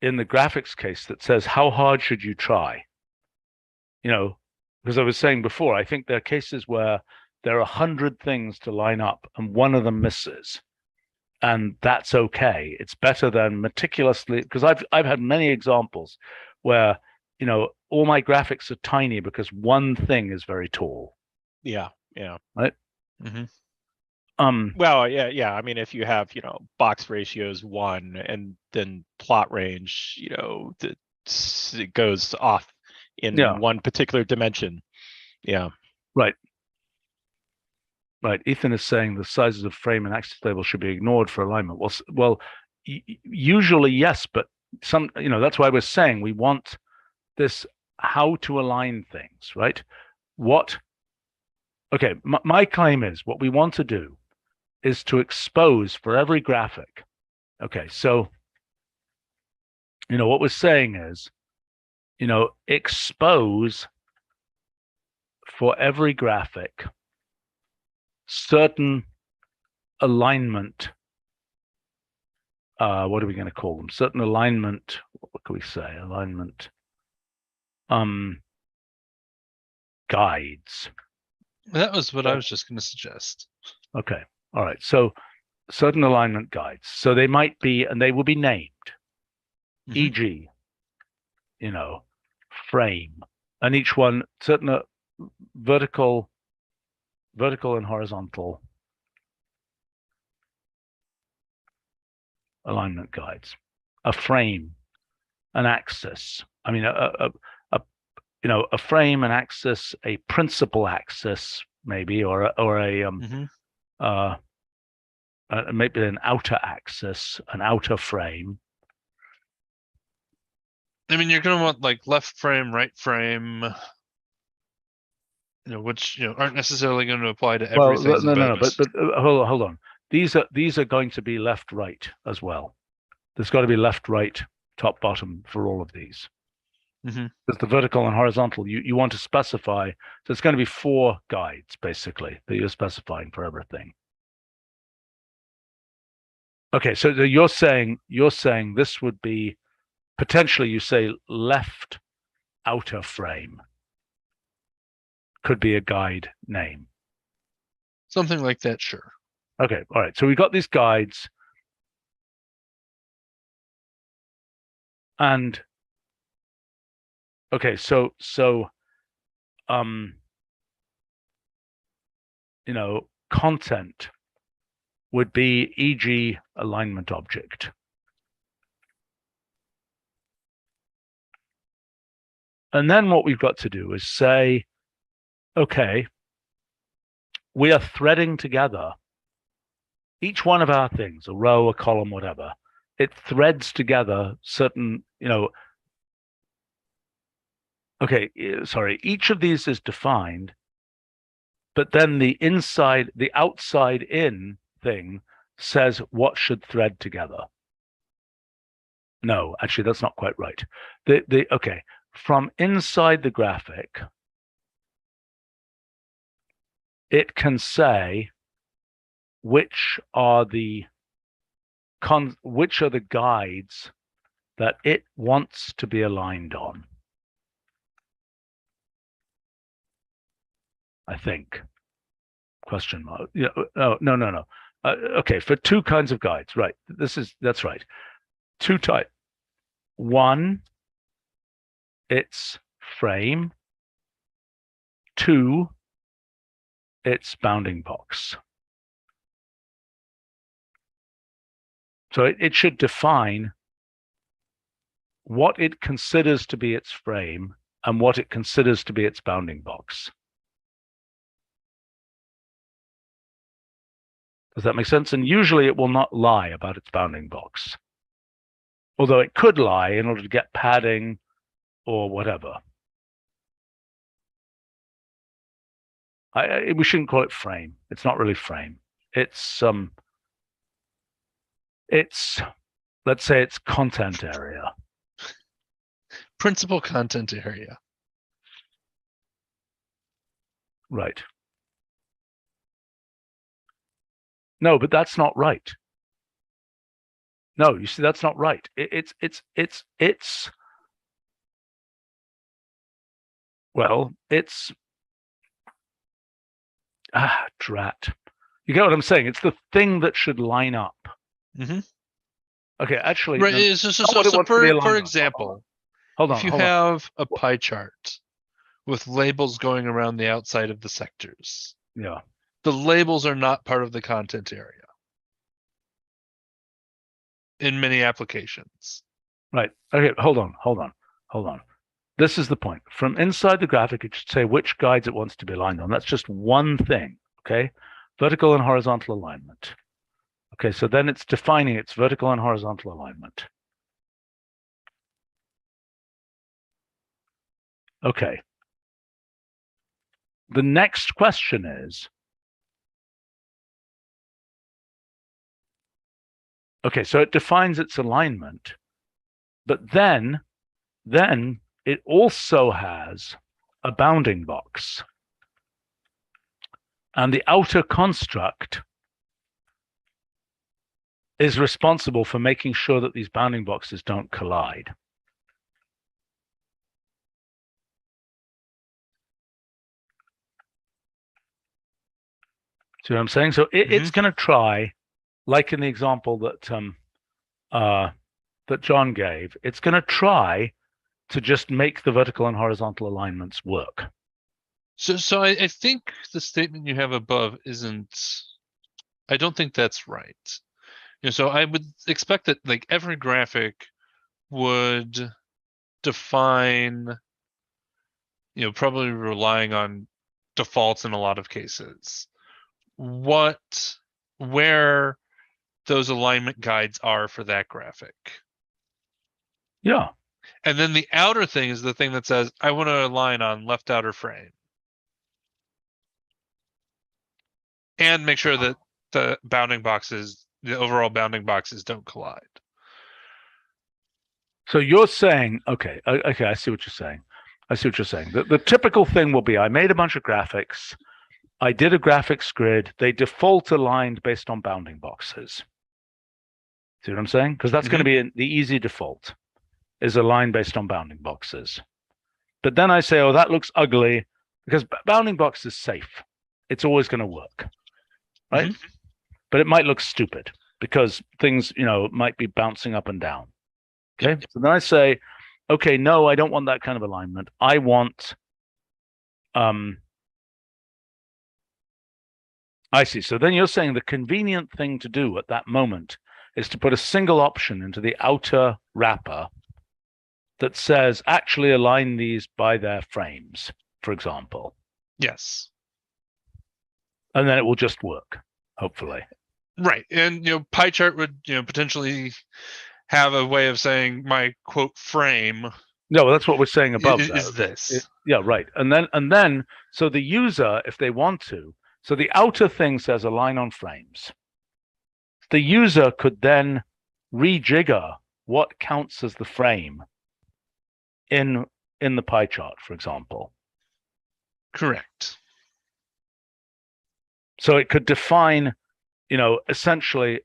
A: in the graphics case that says, how hard should you try? Because I was saying before, I think there are cases where there are 100 things to line up and one of them misses. And that's okay. It's better than meticulously, because I've had many examples where, all my graphics are tiny because one thing is very tall.
E: Yeah.
A: Right.
E: Mm-hmm. Well, yeah. I mean, if you have, box ratios 1 and then plot range, it goes off in one particular dimension. Yeah.
A: Right. Ethan is saying the sizes of frame and axis labels should be ignored for alignment. Well, usually yes, but some, that's why we're saying we want this how to align things, right? Okay, my claim is what we want to do is to expose for every graphic. Okay, so, what we're saying is, expose for every graphic certain alignment. What are we going to call them? Certain alignment. What can we say? Alignment. Guides.
B: That was what I was just going to suggest.
A: Okay. All right. So certain alignment guides. So they might be, and they will be named, e.g., frame, and each one certain vertical and horizontal alignment guides, a frame, an axis. I mean, a frame, an axis, a principal axis, maybe, or maybe an outer axis, an outer frame.
B: I mean, you're going to want like left frame, right frame, which aren't necessarily going to apply to everything.
A: Well, no, but hold on. These are going to be left, right as well. There's got to be left, right, top, bottom for all of these. Because the vertical and horizontal, you want to specify. So it's going to be 4 guides basically that you're specifying for everything. Okay, so you're saying this would be potentially, you say left outer frame could be a guide name.
B: Something like that, sure.
A: Okay, all right. So we got these guides, and okay, so content would be, e.g., alignment object. And then what we've got to do is say, okay, we are threading together each one of our things, a row, a column, whatever. It threads together certain, okay, sorry, each of these is defined, but then the outside in thing says what should thread together. No, actually, that's not quite right. Okay, from inside the graphic, it can say which are the guides that it wants to be aligned on. I think. Question mark. No. Okay, for 2 kinds of guides, right? That's right. 2 types. 1, it's frame. 2, it's bounding box. So it should define what it considers to be its frame and what it considers to be its bounding box. Does that make sense? And usually it will not lie about its bounding box, although it could lie in order to get padding or whatever. We shouldn't call it frame. It's not really frame. It's let's say it's content area.
B: Principal content area.
A: Right. No, but that's not right. No, you see, that's not right. Drat. You get what I'm saying? It's the thing that should line up.
B: Mm-hmm.
A: Okay, actually,
B: Right.
A: no,
B: So
A: not what it wants to be aligned
B: for
A: on.
B: example,
A: hold on.
B: if you
A: hold on.
B: have a pie chart with labels going around the outside of the sectors,
A: Yeah.
B: the labels are not part of the content area in many applications.
A: Right. Okay, hold on. This is the point. From inside the graphic, it should say which guides it wants to be aligned on. That's just one thing, okay? Vertical and horizontal alignment. Okay, so then it's defining its vertical and horizontal alignment. Okay. The next question is, okay, so it defines its alignment, but then it also has a bounding box. And the outer construct is responsible for making sure that these bounding boxes don't collide. See what I'm saying? So it's going to try, like in the example that John gave, it's going to try to just make the vertical and horizontal alignments work.
B: So I think the statement you have above isn't. I don't think that's right. So I would expect that like every graphic would define, probably relying on defaults in a lot of cases, where those alignment guides are for that graphic.
A: Yeah.
B: And then the outer thing is the thing that says, I want to align on left outer frame. And make sure that the overall bounding boxes don't collide.
A: So you're saying, okay, I see what you're saying. The typical thing will be, I made a bunch of graphics. I did a graphics grid. They default aligned based on bounding boxes. See what I'm saying? Because that's going to be the easy default, is aligned based on bounding boxes. But then I say, oh, that looks ugly, because bounding box is safe. It's always going to work, right? But it might look stupid because things, might be bouncing up and down. Okay. So then I say, okay, no, I don't want that kind of alignment. I want, I see. So then you're saying the convenient thing to do at that moment is to put a single option into the outer wrapper that says actually align these by their frames, for example.
B: Yes.
A: And then it will just work, hopefully.
B: Right. And, pie chart would, potentially have a way of saying my quote frame.
A: No, that's what we're saying above.
B: Is this.
A: Yeah, right. And then, so the user, if they want to, so the outer thing says align on frames. The user could then rejigger what counts as the frame in the pie chart, for example.
B: Correct.
A: So it could define, essentially,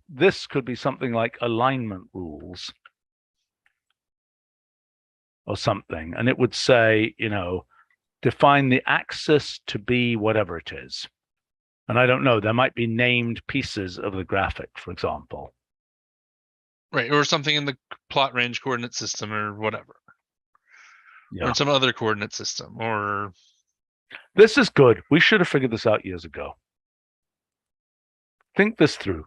A: this could be something like alignment rules or something. And it would say, define the axis to be whatever it is. And I don't know, there might be named pieces of the graphic, for example.
B: Right. Or something in the plot range coordinate system or whatever.
A: Yeah.
B: Or some other coordinate system or.
A: This is good. We should have figured this out years ago. Think this through.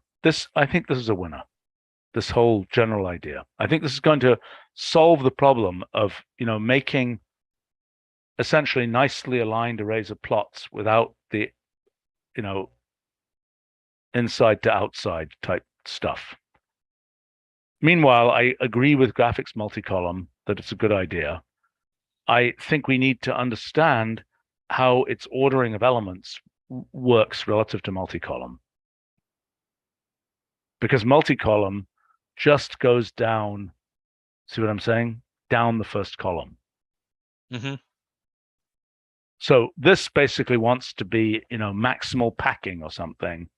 A: I think this is a winner. This whole general idea. I think this is going to solve the problem of, making essentially nicely aligned arrays of plots without the, inside to outside type stuff. Meanwhile, I agree with graphics multi-column that it's a good idea. I think we need to understand how its ordering of elements works relative to multi-column. Because multi-column just goes down, see what I'm saying? Down the first column.
B: Mm-hmm.
A: So this basically wants to be, maximal packing or something.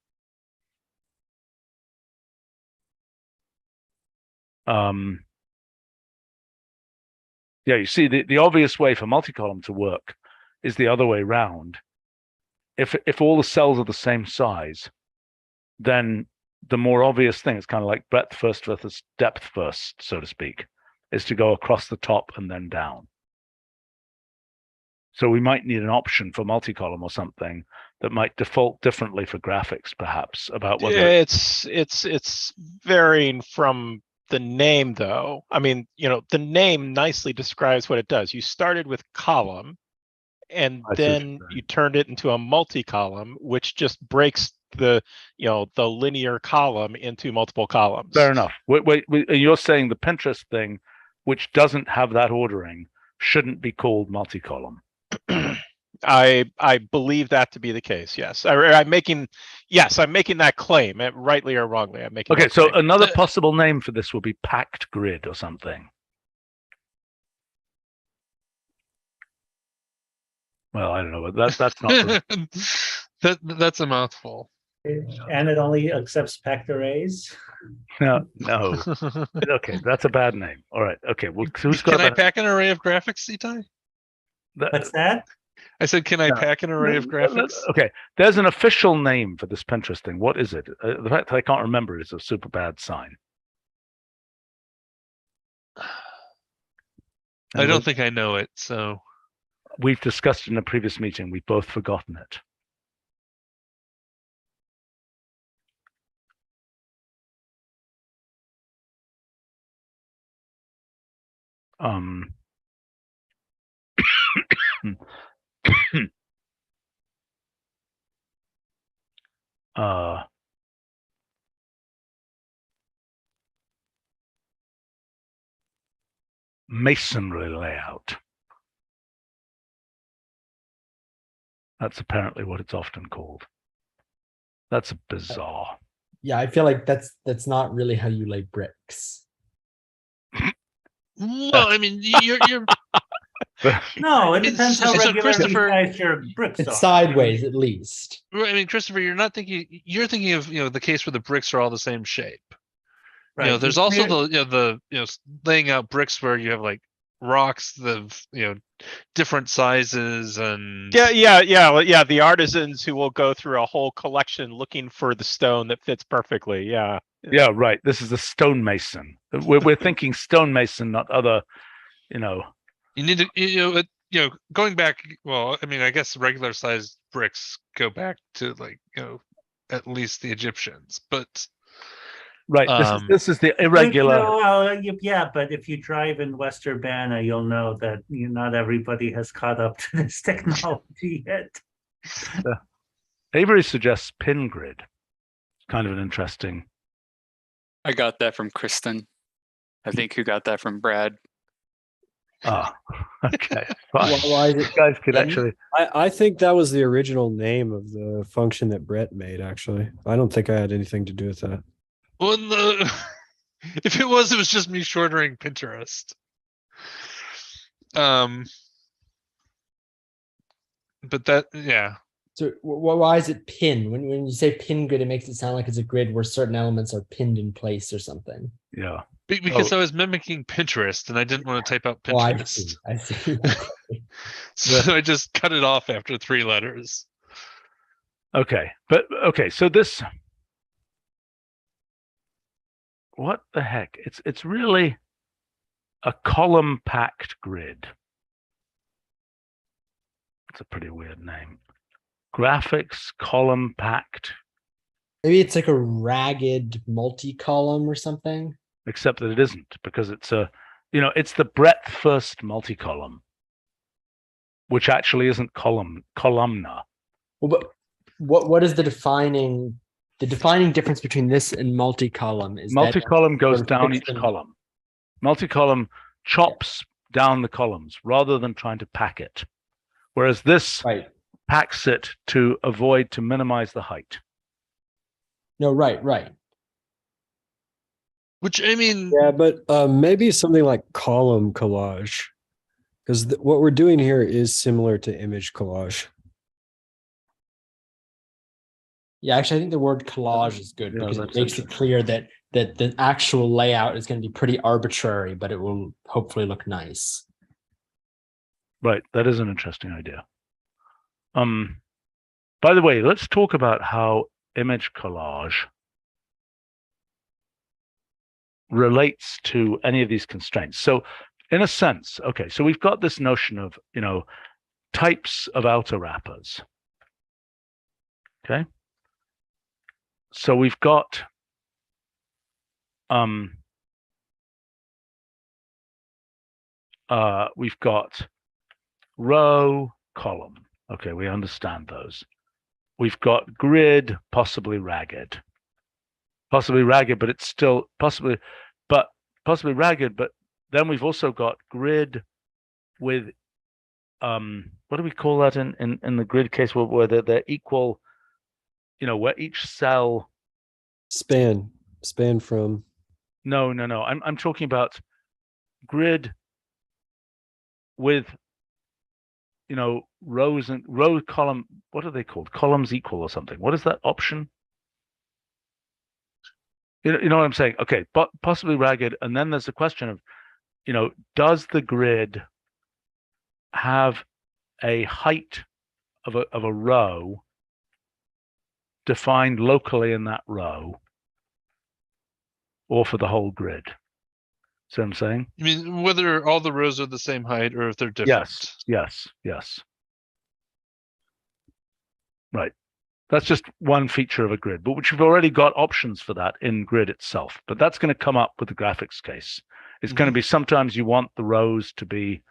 A: Yeah, you see, the obvious way for multi-column to work is the other way round. If all the cells are the same size, then the more obvious thing, it's kind of like breadth first versus depth first, so to speak, is to go across the top and then down. So we might need an option for multi-column or something that might default differently for graphics, perhaps, about whether
E: it's varying from the name, though. I mean, the name nicely describes what it does. You started with column, and then you turned it into a multi-column, which just breaks the linear column into multiple columns.
A: Fair enough. Wait, you're saying the Pinterest thing, which doesn't have that ordering, shouldn't be called multi-column.
E: I believe that to be the case. Yes, I'm making that claim, rightly or wrongly. I'm making.
A: Okay, so another possible name for this would be packed grid or something. Well, I don't know, but that's not.
B: That's a mouthful.
C: And it only accepts packed arrays.
A: No. Okay, that's a bad name. All right. Okay. Well, who's got?
B: Can I pack an array of graphics, Itai?
C: What's that?
B: I said, can I pack an array of graphics?
A: Okay, there's an official name for this Pinterest thing. What is it? The fact that I can't remember it is a super bad sign.
B: I don't think I know it, so.
A: We've discussed it in a previous meeting. We've both forgotten it. Masonry layout. That's apparently what it's often called. That's bizarre.
F: Yeah, I feel like that's not really how you lay bricks.
B: Well, I mean, you're
C: No, it depends how
B: so
C: regularly
B: Christopher-
C: sized your bricks
F: It's
C: are.
F: sideways, at least.
B: I mean, Christopher, you're thinking of the case where the bricks are all the same shape.
C: Right.
B: There's also the laying out bricks where you have like rocks of different sizes and
E: Yeah. The artisans who will go through a whole collection looking for the stone that fits perfectly. Yeah.
A: Yeah, right. This is a stonemason. We're thinking stonemason, not other.
B: you need to going back. Well, I mean, I guess regular sized bricks go back to like at least the Egyptians, but.
A: Right. This is the irregular.
C: Yeah, but if you drive in West Urbana, you'll know that not everybody has caught up to this technology yet.
A: Avery suggests pin grid. Kind of an interesting.
D: I got that from Kristen. I think who got that from Brad.
A: Ah, okay. Fine.
G: Why is it?
A: You guys could actually.
G: I think that was the original name of the function that Brett made, actually. I don't think I had anything to do with that.
B: Well, if it was just me shortening Pinterest. But that, yeah.
F: So why is it pin? When you say pin grid, it makes it sound like it's a grid where certain elements are pinned in place or something.
A: Yeah.
B: Because I was mimicking Pinterest and I didn't want to type out
F: Oh, I
B: Pinterest.
F: see.
B: So I just cut it off after 3 letters.
A: Okay. But okay. So this. What the heck? It's really a column packed grid. It's a pretty weird name. Graphics column packed.
F: Maybe it's like a ragged multi-column or something.
A: Except that it isn't, because it's it's the breadth first multi-column, which actually isn't columnar.
F: Well, but what is the defining difference between this and multi-column? Is
A: Multi-column goes
F: sort of
A: down
F: fixed
A: each
F: in-
A: column. Multi-column chops down the columns rather than trying to pack it. Whereas this
F: Right.
A: packs it to minimize the height.
F: No, right.
B: Which I mean,
G: Yeah, but maybe something like column collage, because what we're doing here is similar to image collage.
F: Yeah, actually, I think the word collage is good
A: Yeah,
F: because it
A: that's
F: makes it clear that the actual layout is going to be pretty arbitrary, but it will hopefully look nice.
A: Right. That is an interesting idea. By the way, let's talk about how image collage relates to any of these constraints. So in a sense, okay, so we've got this notion of, types of outer wrappers. Okay. So we've got row, column. Okay, we understand those. We've got grid, possibly ragged, but it's still possibly ragged. But then we've also got grid with what do we call that in the grid case where they're equal, where each cell
G: Span from.
A: No. I'm talking about grid with rows and row column. What are they called? Columns equal or something. What is that option? You know what I'm saying? Okay, but possibly ragged. And then there's the question of, does the grid have a height of a row defined locally in that row, or for the whole grid? See what I'm saying?
B: I mean, whether all the rows are the same height or if they're different.
A: Yes. Right. That's just one feature of a grid, but which we've already got options for that in grid itself. But that's going to come up with the graphics case. It's going to be sometimes you want the rows to be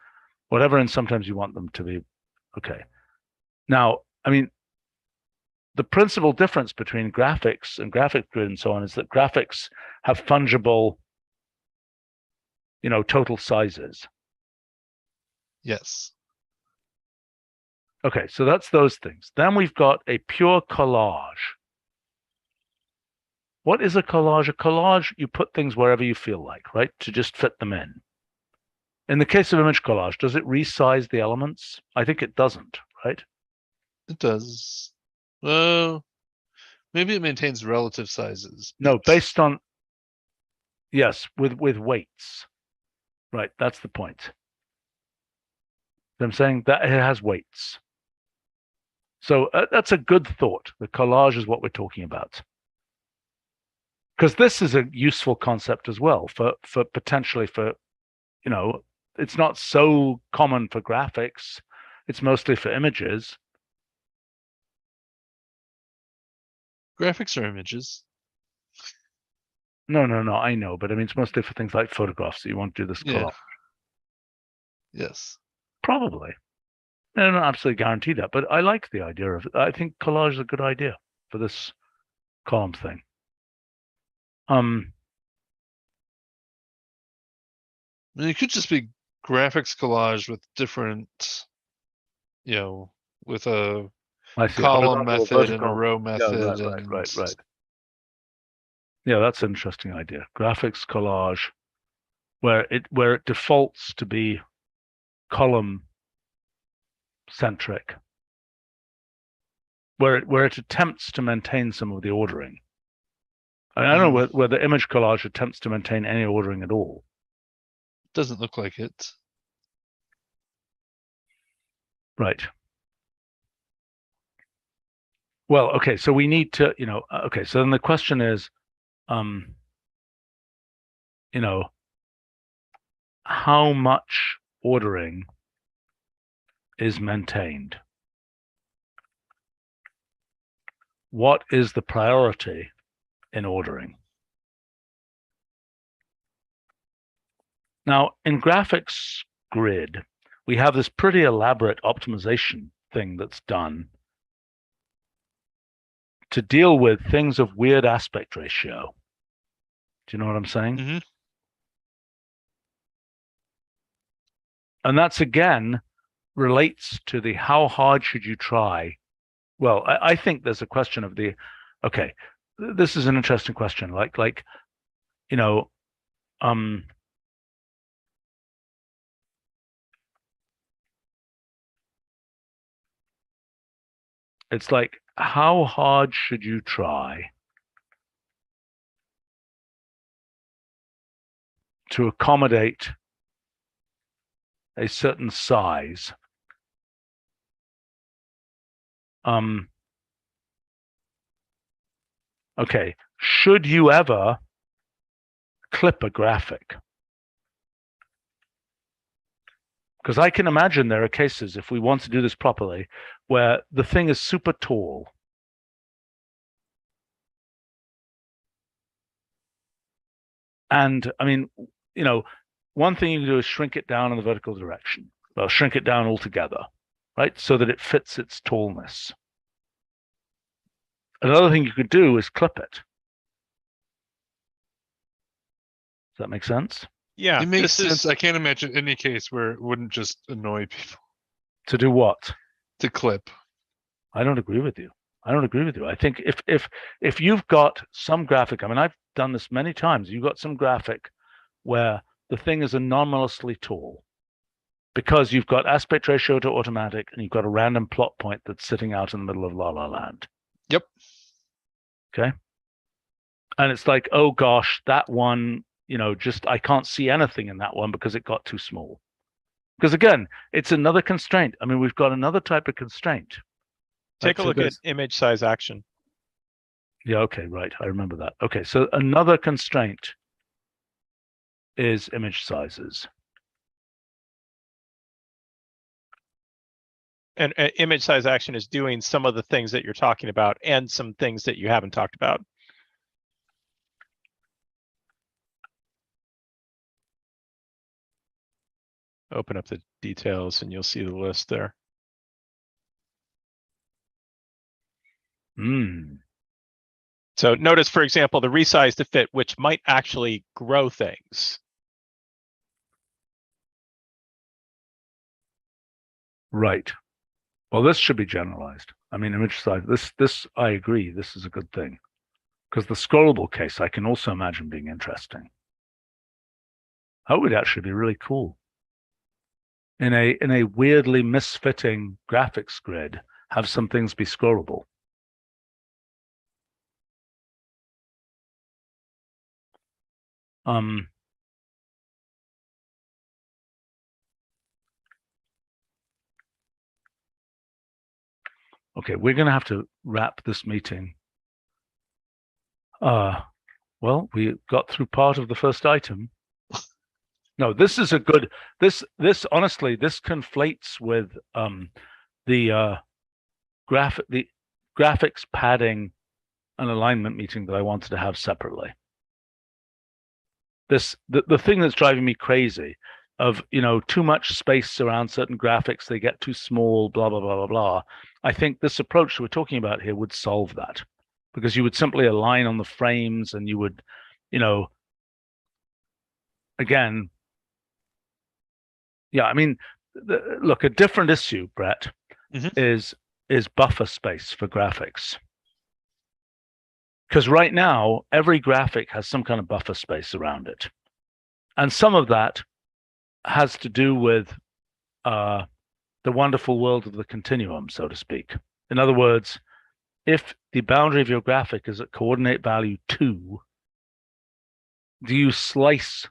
A: whatever, and sometimes you want them to be okay. Now, I mean, the principal difference between graphics and graphic grid and so on is that graphics have fungible, total sizes.
B: Yes.
A: Okay, so that's those things. Then we've got a pure collage. What is a collage? A collage, you put things wherever you feel like, right? To just fit them in. In the case of image collage, does it resize the elements? I think it doesn't, right?
B: It does. Well, maybe it maintains relative sizes.
A: No,
B: but-
A: based on, yes, with weights. Right, that's the point. I'm saying that it has weights. So that's a good thought. The collage is what we're talking about. Because this is a useful concept as well for potentially for, it's not so common for graphics. It's mostly for images.
B: Graphics are images.
A: No, I know, but I mean, it's mostly for things like photographs that you want to do this collage.
B: Yes.
A: Probably. I don't absolutely guarantee that, but I like the idea of it. I think collage is a good idea for this column thing.
B: I mean, it could just be graphics collage with different, with a
A: I see.
B: column
A: Horizontal,
B: method and a
A: vertical.
B: row method.
A: Right. Yeah, that's an interesting idea. Graphics collage, where it defaults to be column centric, where it attempts to maintain some of the ordering. I don't know whether image collage attempts to maintain any ordering at all.
B: Doesn't look like it.
A: Right. Well, okay, so we need to, okay, so then the question is, how much ordering is maintained? What is the priority in ordering? Now, in graphics grid, we have this pretty elaborate optimization thing that's done to deal with things of weird aspect ratio. Do you know what I'm saying?
B: Mm-hmm.
A: And that's, again, relates to the how hard should you try. Well, I think there's a question of the, okay, this is an interesting question. Like, you know, it's like, how hard should you try to accommodate a certain size? Okay, should you ever clip a graphic? Because I can imagine there are cases, if we want to do this properly, where the thing is super tall. And I mean, you know, one thing you can do is shrink it down in the vertical direction. Well, shrink it down altogether, right? So that it fits its tallness. Another thing you could do is clip it. Does that make sense?
E: Yeah,
B: It makes
E: this is
B: sense. I can't imagine any case where it wouldn't just annoy people
A: To do what?
B: to clip.
A: I don't agree with you. I don't agree with you. I think if you've got some graphic, I mean, I've done this many times. You've got some graphic where the thing is anomalously tall because you've got aspect ratio to automatic and you've got a random plot point that's sitting out in the middle of La La Land.
B: Yep.
A: Okay. And it's like, oh gosh, that one, you know, just I can't see anything in that one because it got too small. Because again, it's another constraint. I mean, we've got another type of constraint.
E: take a
A: so
E: look at
A: there's-
E: image size action.
A: Yeah, okay, right. I remember that. Okay, so another constraint is image sizes.
E: And image size action is doing some of the things that you're talking about and some things that you haven't talked about. Open up the details and you'll see the list there. So notice, for example, the resize to fit, which might actually grow things.
A: Right. Well, this should be generalized. I mean, image size, this, I agree, this is a good thing. Because the scrollable case, I can also imagine being interesting. That would actually be really cool. In a weirdly misfitting graphics grid, have some things be scrollable. Okay, we're going to have to wrap this meeting. Well, we got through part of the first item. No, this is a good, this honestly, this conflates with the graphics padding and alignment meeting that I wanted to have separately. The thing that's driving me crazy of, you know, too much space around certain graphics, they get too small, blah, blah, blah, blah, blah. I think this approach we're talking about here would solve that, because you would simply align on the frames and you would, you know, again, yeah, I mean, look, a different issue, Brett, is buffer space for graphics. Because right now, every graphic has some kind of buffer space around it. And some of that has to do with the wonderful world of the continuum, so to speak. In other words, if the boundary of your graphic is at coordinate value 2, do you slice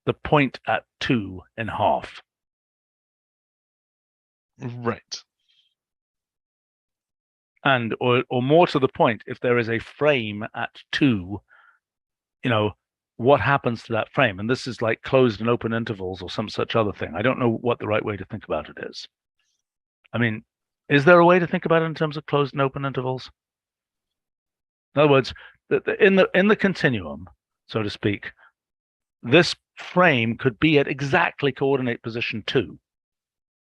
A: the point at 2 in half?
B: Right.
A: And or more to the point, if there is a frame at 2, you know, what happens to that frame? And this is like closed and open intervals or some such other thing. I don't know what the right way to think about it is. I mean, is there a way to think about it in terms of closed and open intervals? In other words, in the continuum, so to speak, this frame could be at exactly coordinate position 2.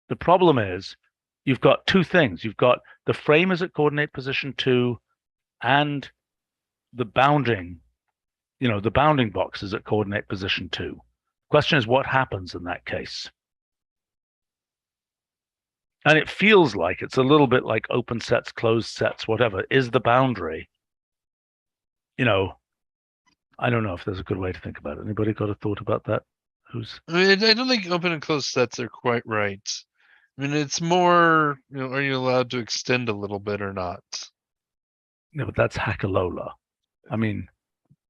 A: The problem is you've got two things. You've got the frame is at coordinate position 2 and the bounding, you know, the bounding box is at coordinate position 2. Question is, what happens in that case? And it feels like it's a little bit like open sets, closed sets, whatever is the boundary. You know, I don't know if there's a good way to think about it. Anybody got a thought about that?
B: I mean, I don't think open and closed sets are quite right. I mean, it's more, are you allowed to extend a little bit or not?
A: No, but that's Hackalola. I mean,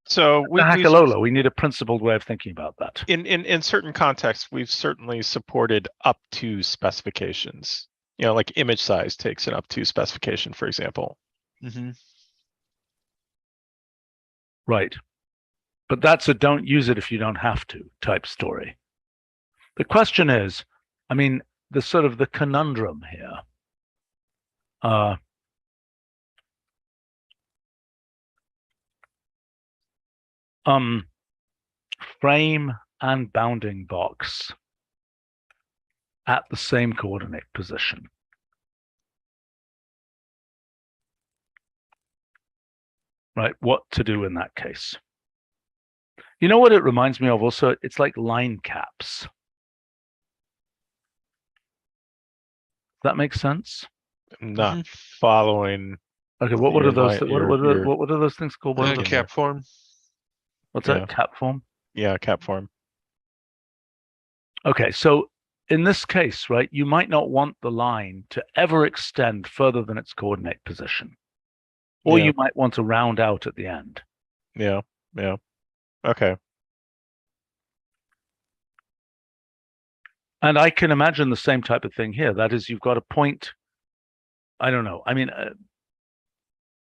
E: So
A: Hackalola, we need a principled way of thinking about that.
E: in certain contexts, we've certainly supported up to specifications. Like image size takes an up to specification, for example.
B: Mm-hmm.
A: Right. But that's a don't use it if you don't have to type story. The question is, I mean, the sort of the conundrum here. Frame and bounding box at the same coordinate position. Right, what to do in that case? You know what it reminds me of also? It's like line caps. Does that make sense?
E: I'm not following.
A: Okay, what are those?
E: Your
A: What are those things called? What are those?
B: Cap form.
A: What's
E: Yeah.
A: that? Cap form?
E: Yeah, cap form.
A: Okay, so in this case, right, you might not want the line to ever extend further than its coordinate position. Or
E: Yeah.
A: you might want to round out at the end.
E: Yeah. Okay.
A: And I can imagine the same type of thing here. That is, you've got a point. I don't know. I mean,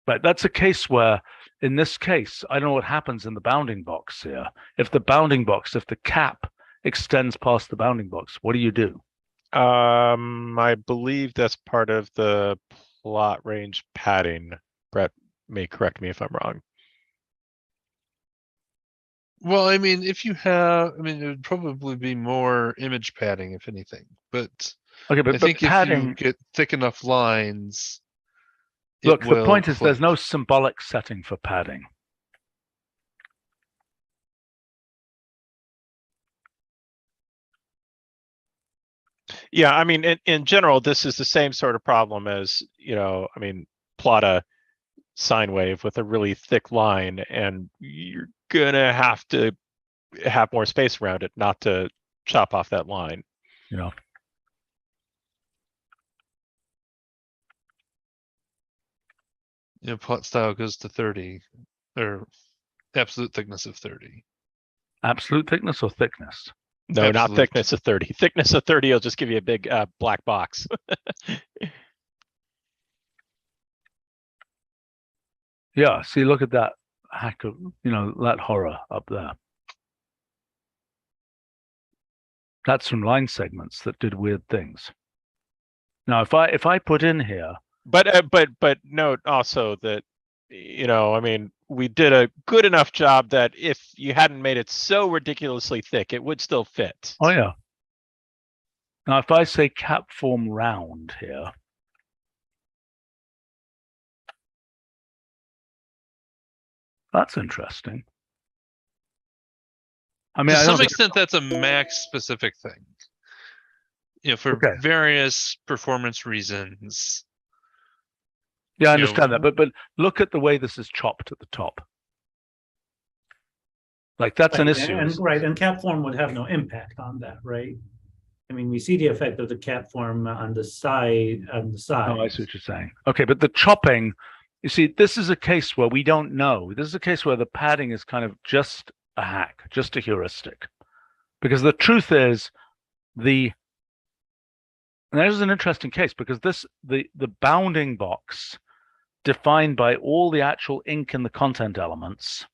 A: but that's a case where, in this case, I don't know what happens in the bounding box here. If the cap extends past the bounding box, what do you do?
E: I believe that's part of the plot range padding. Brett may correct me if I'm wrong.
B: Well, I mean, it would probably be more image padding, if anything. But
A: Okay,
B: I think if
A: padding,
B: you get thick enough lines,
A: look, the point is there's no symbolic setting for padding.
E: Yeah, I mean, in general, this is the same sort of problem as, plot a sine wave with a really thick line, and you're gonna have to have more space around it, not to chop off that line.
B: Plot style goes to 30, or absolute thickness of 30.
A: Absolute thickness or thickness?
E: No, not
B: Absolute.
E: thickness of 30. Thickness of 30 will just give you a big black box.
A: Yeah, see, look at that that horror up there. That's from line segments that did weird things. Now, if I put in here,
E: but note also that, we did a good enough job that if you hadn't made it so ridiculously thick, it would still fit.
A: Oh yeah. Now, if I say cap form round here, that's interesting. I mean,
B: to some extent, that's a Mac specific thing. For various performance reasons.
A: Yeah, I understand that, but look at the way this is chopped at the top. Like that's an issue.
C: And cap form would have no impact on that, right? I mean, we see the effect of the cap form on the side.
A: Oh, I see what you're saying. Okay, but the chopping, you see, this is a case where we don't know. This is a case where the padding is kind of just a hack, just a heuristic. Because the truth is, and there's an interesting case because the bounding box defined by all the actual ink in the content elements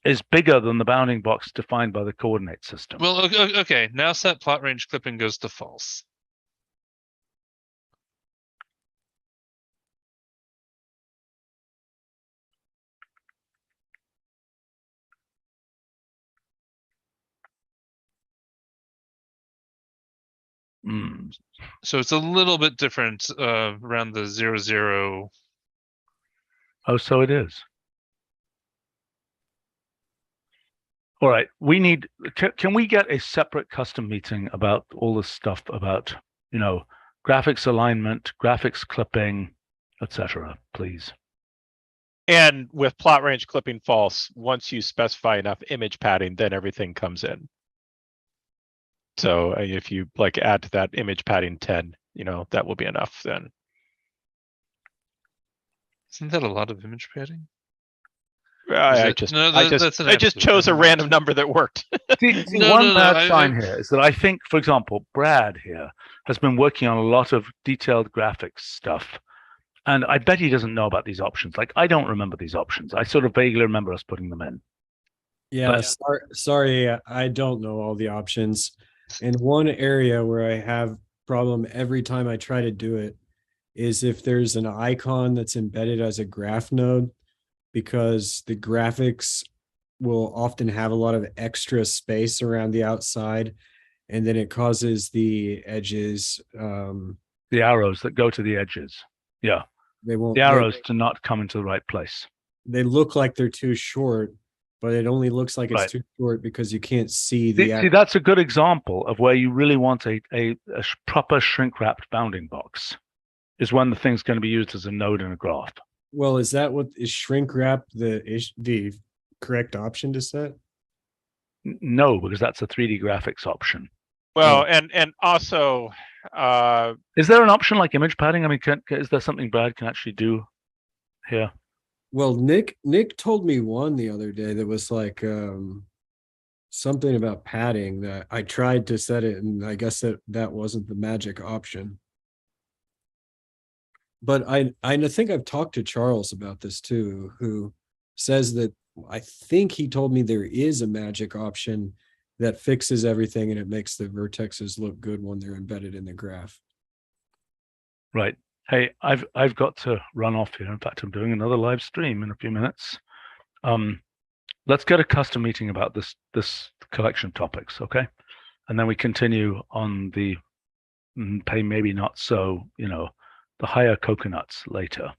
A: is bigger than the bounding box defined by the coordinate system.
B: Well, okay. Now set plot range clipping goes to false. So it's a little bit different around the 0, 0.
A: Oh, so it is. All right, can we get a separate custom meeting about all this stuff about you know, graphics alignment, graphics clipping, etc. Please.
E: And with plot range clipping false, once you specify enough image padding, then everything comes in. So if you like add to that image padding 10, that will be enough then.
B: Isn't that a lot of image padding?
E: I
B: it-
E: just,
B: no,
E: I
B: that-
E: just,
B: that's an
E: I just
B: absolute,
E: chose a
B: never mind.
E: random number that worked.
A: See,
B: No,
A: one
B: no,
A: bad
B: I-
A: sign here is that I think, for example, Brad here has been working on a lot of detailed graphics stuff. And I bet he doesn't know about these options. Like, I don't remember these options. I sort of vaguely remember us putting them in.
G: Yeah,
A: But-
G: sorry, I don't know all the options. And one area where I have problem every time I try to do it is if there's an icon that's embedded as a graph node, because the graphics will often have a lot of extra space around the outside, and then it causes the edges,
A: The arrows that go to the edges. Yeah.
G: they won't,
A: The arrows to not come into the right place.
G: they look like they're too short, but it only looks like it's
A: Right.
G: too short because you can't see
A: See, that's a good example of where you really want a proper shrink wrapped bounding box, is when the thing's going to be used as a node in a graph.
G: Well, is that what is shrink wrap the correct option to set?
A: No, because that's a 3D graphics option.
E: Well, and also,
A: Is there an option like image padding? I mean, is there something Brad can actually do here?
G: Well, Nick told me one the other day that was like something about padding that I tried to set it, and I guess that wasn't the magic option. But I think I've talked to Charles about this too, who says that I think he told me there is a magic option that fixes everything and it makes the vertexes look good when they're embedded in the graph.
A: Right. Hey, I've got to run off here. In fact, I'm doing another live stream in a few minutes. Let's get a custom meeting about this collection of topics, okay? And then we continue on the maybe not so, the higher coconuts later.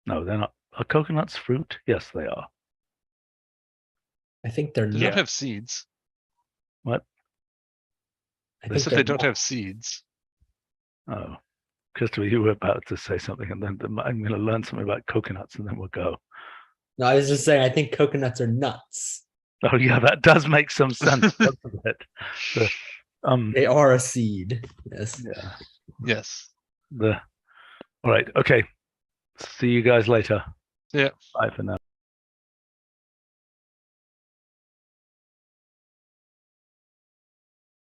A: No, they're not. Are coconuts fruit? Yes, they are.
F: I think they're
B: They
F: not.
B: don't have seeds.
A: What?
F: I
B: I
F: think
B: said they
F: they're
B: don't
F: not.
B: have seeds.
A: Oh, Christopher, you were about to say something, and then I'm going to learn something about coconuts, and then we'll go.
F: No, I was just saying. I think coconuts are nuts.
A: Oh yeah, that does make some sense, doesn't it?
F: They are a seed. Yes.
A: Yeah.
B: Yes.
A: All right. Okay. See you guys later.
B: Yeah.
A: Bye for now.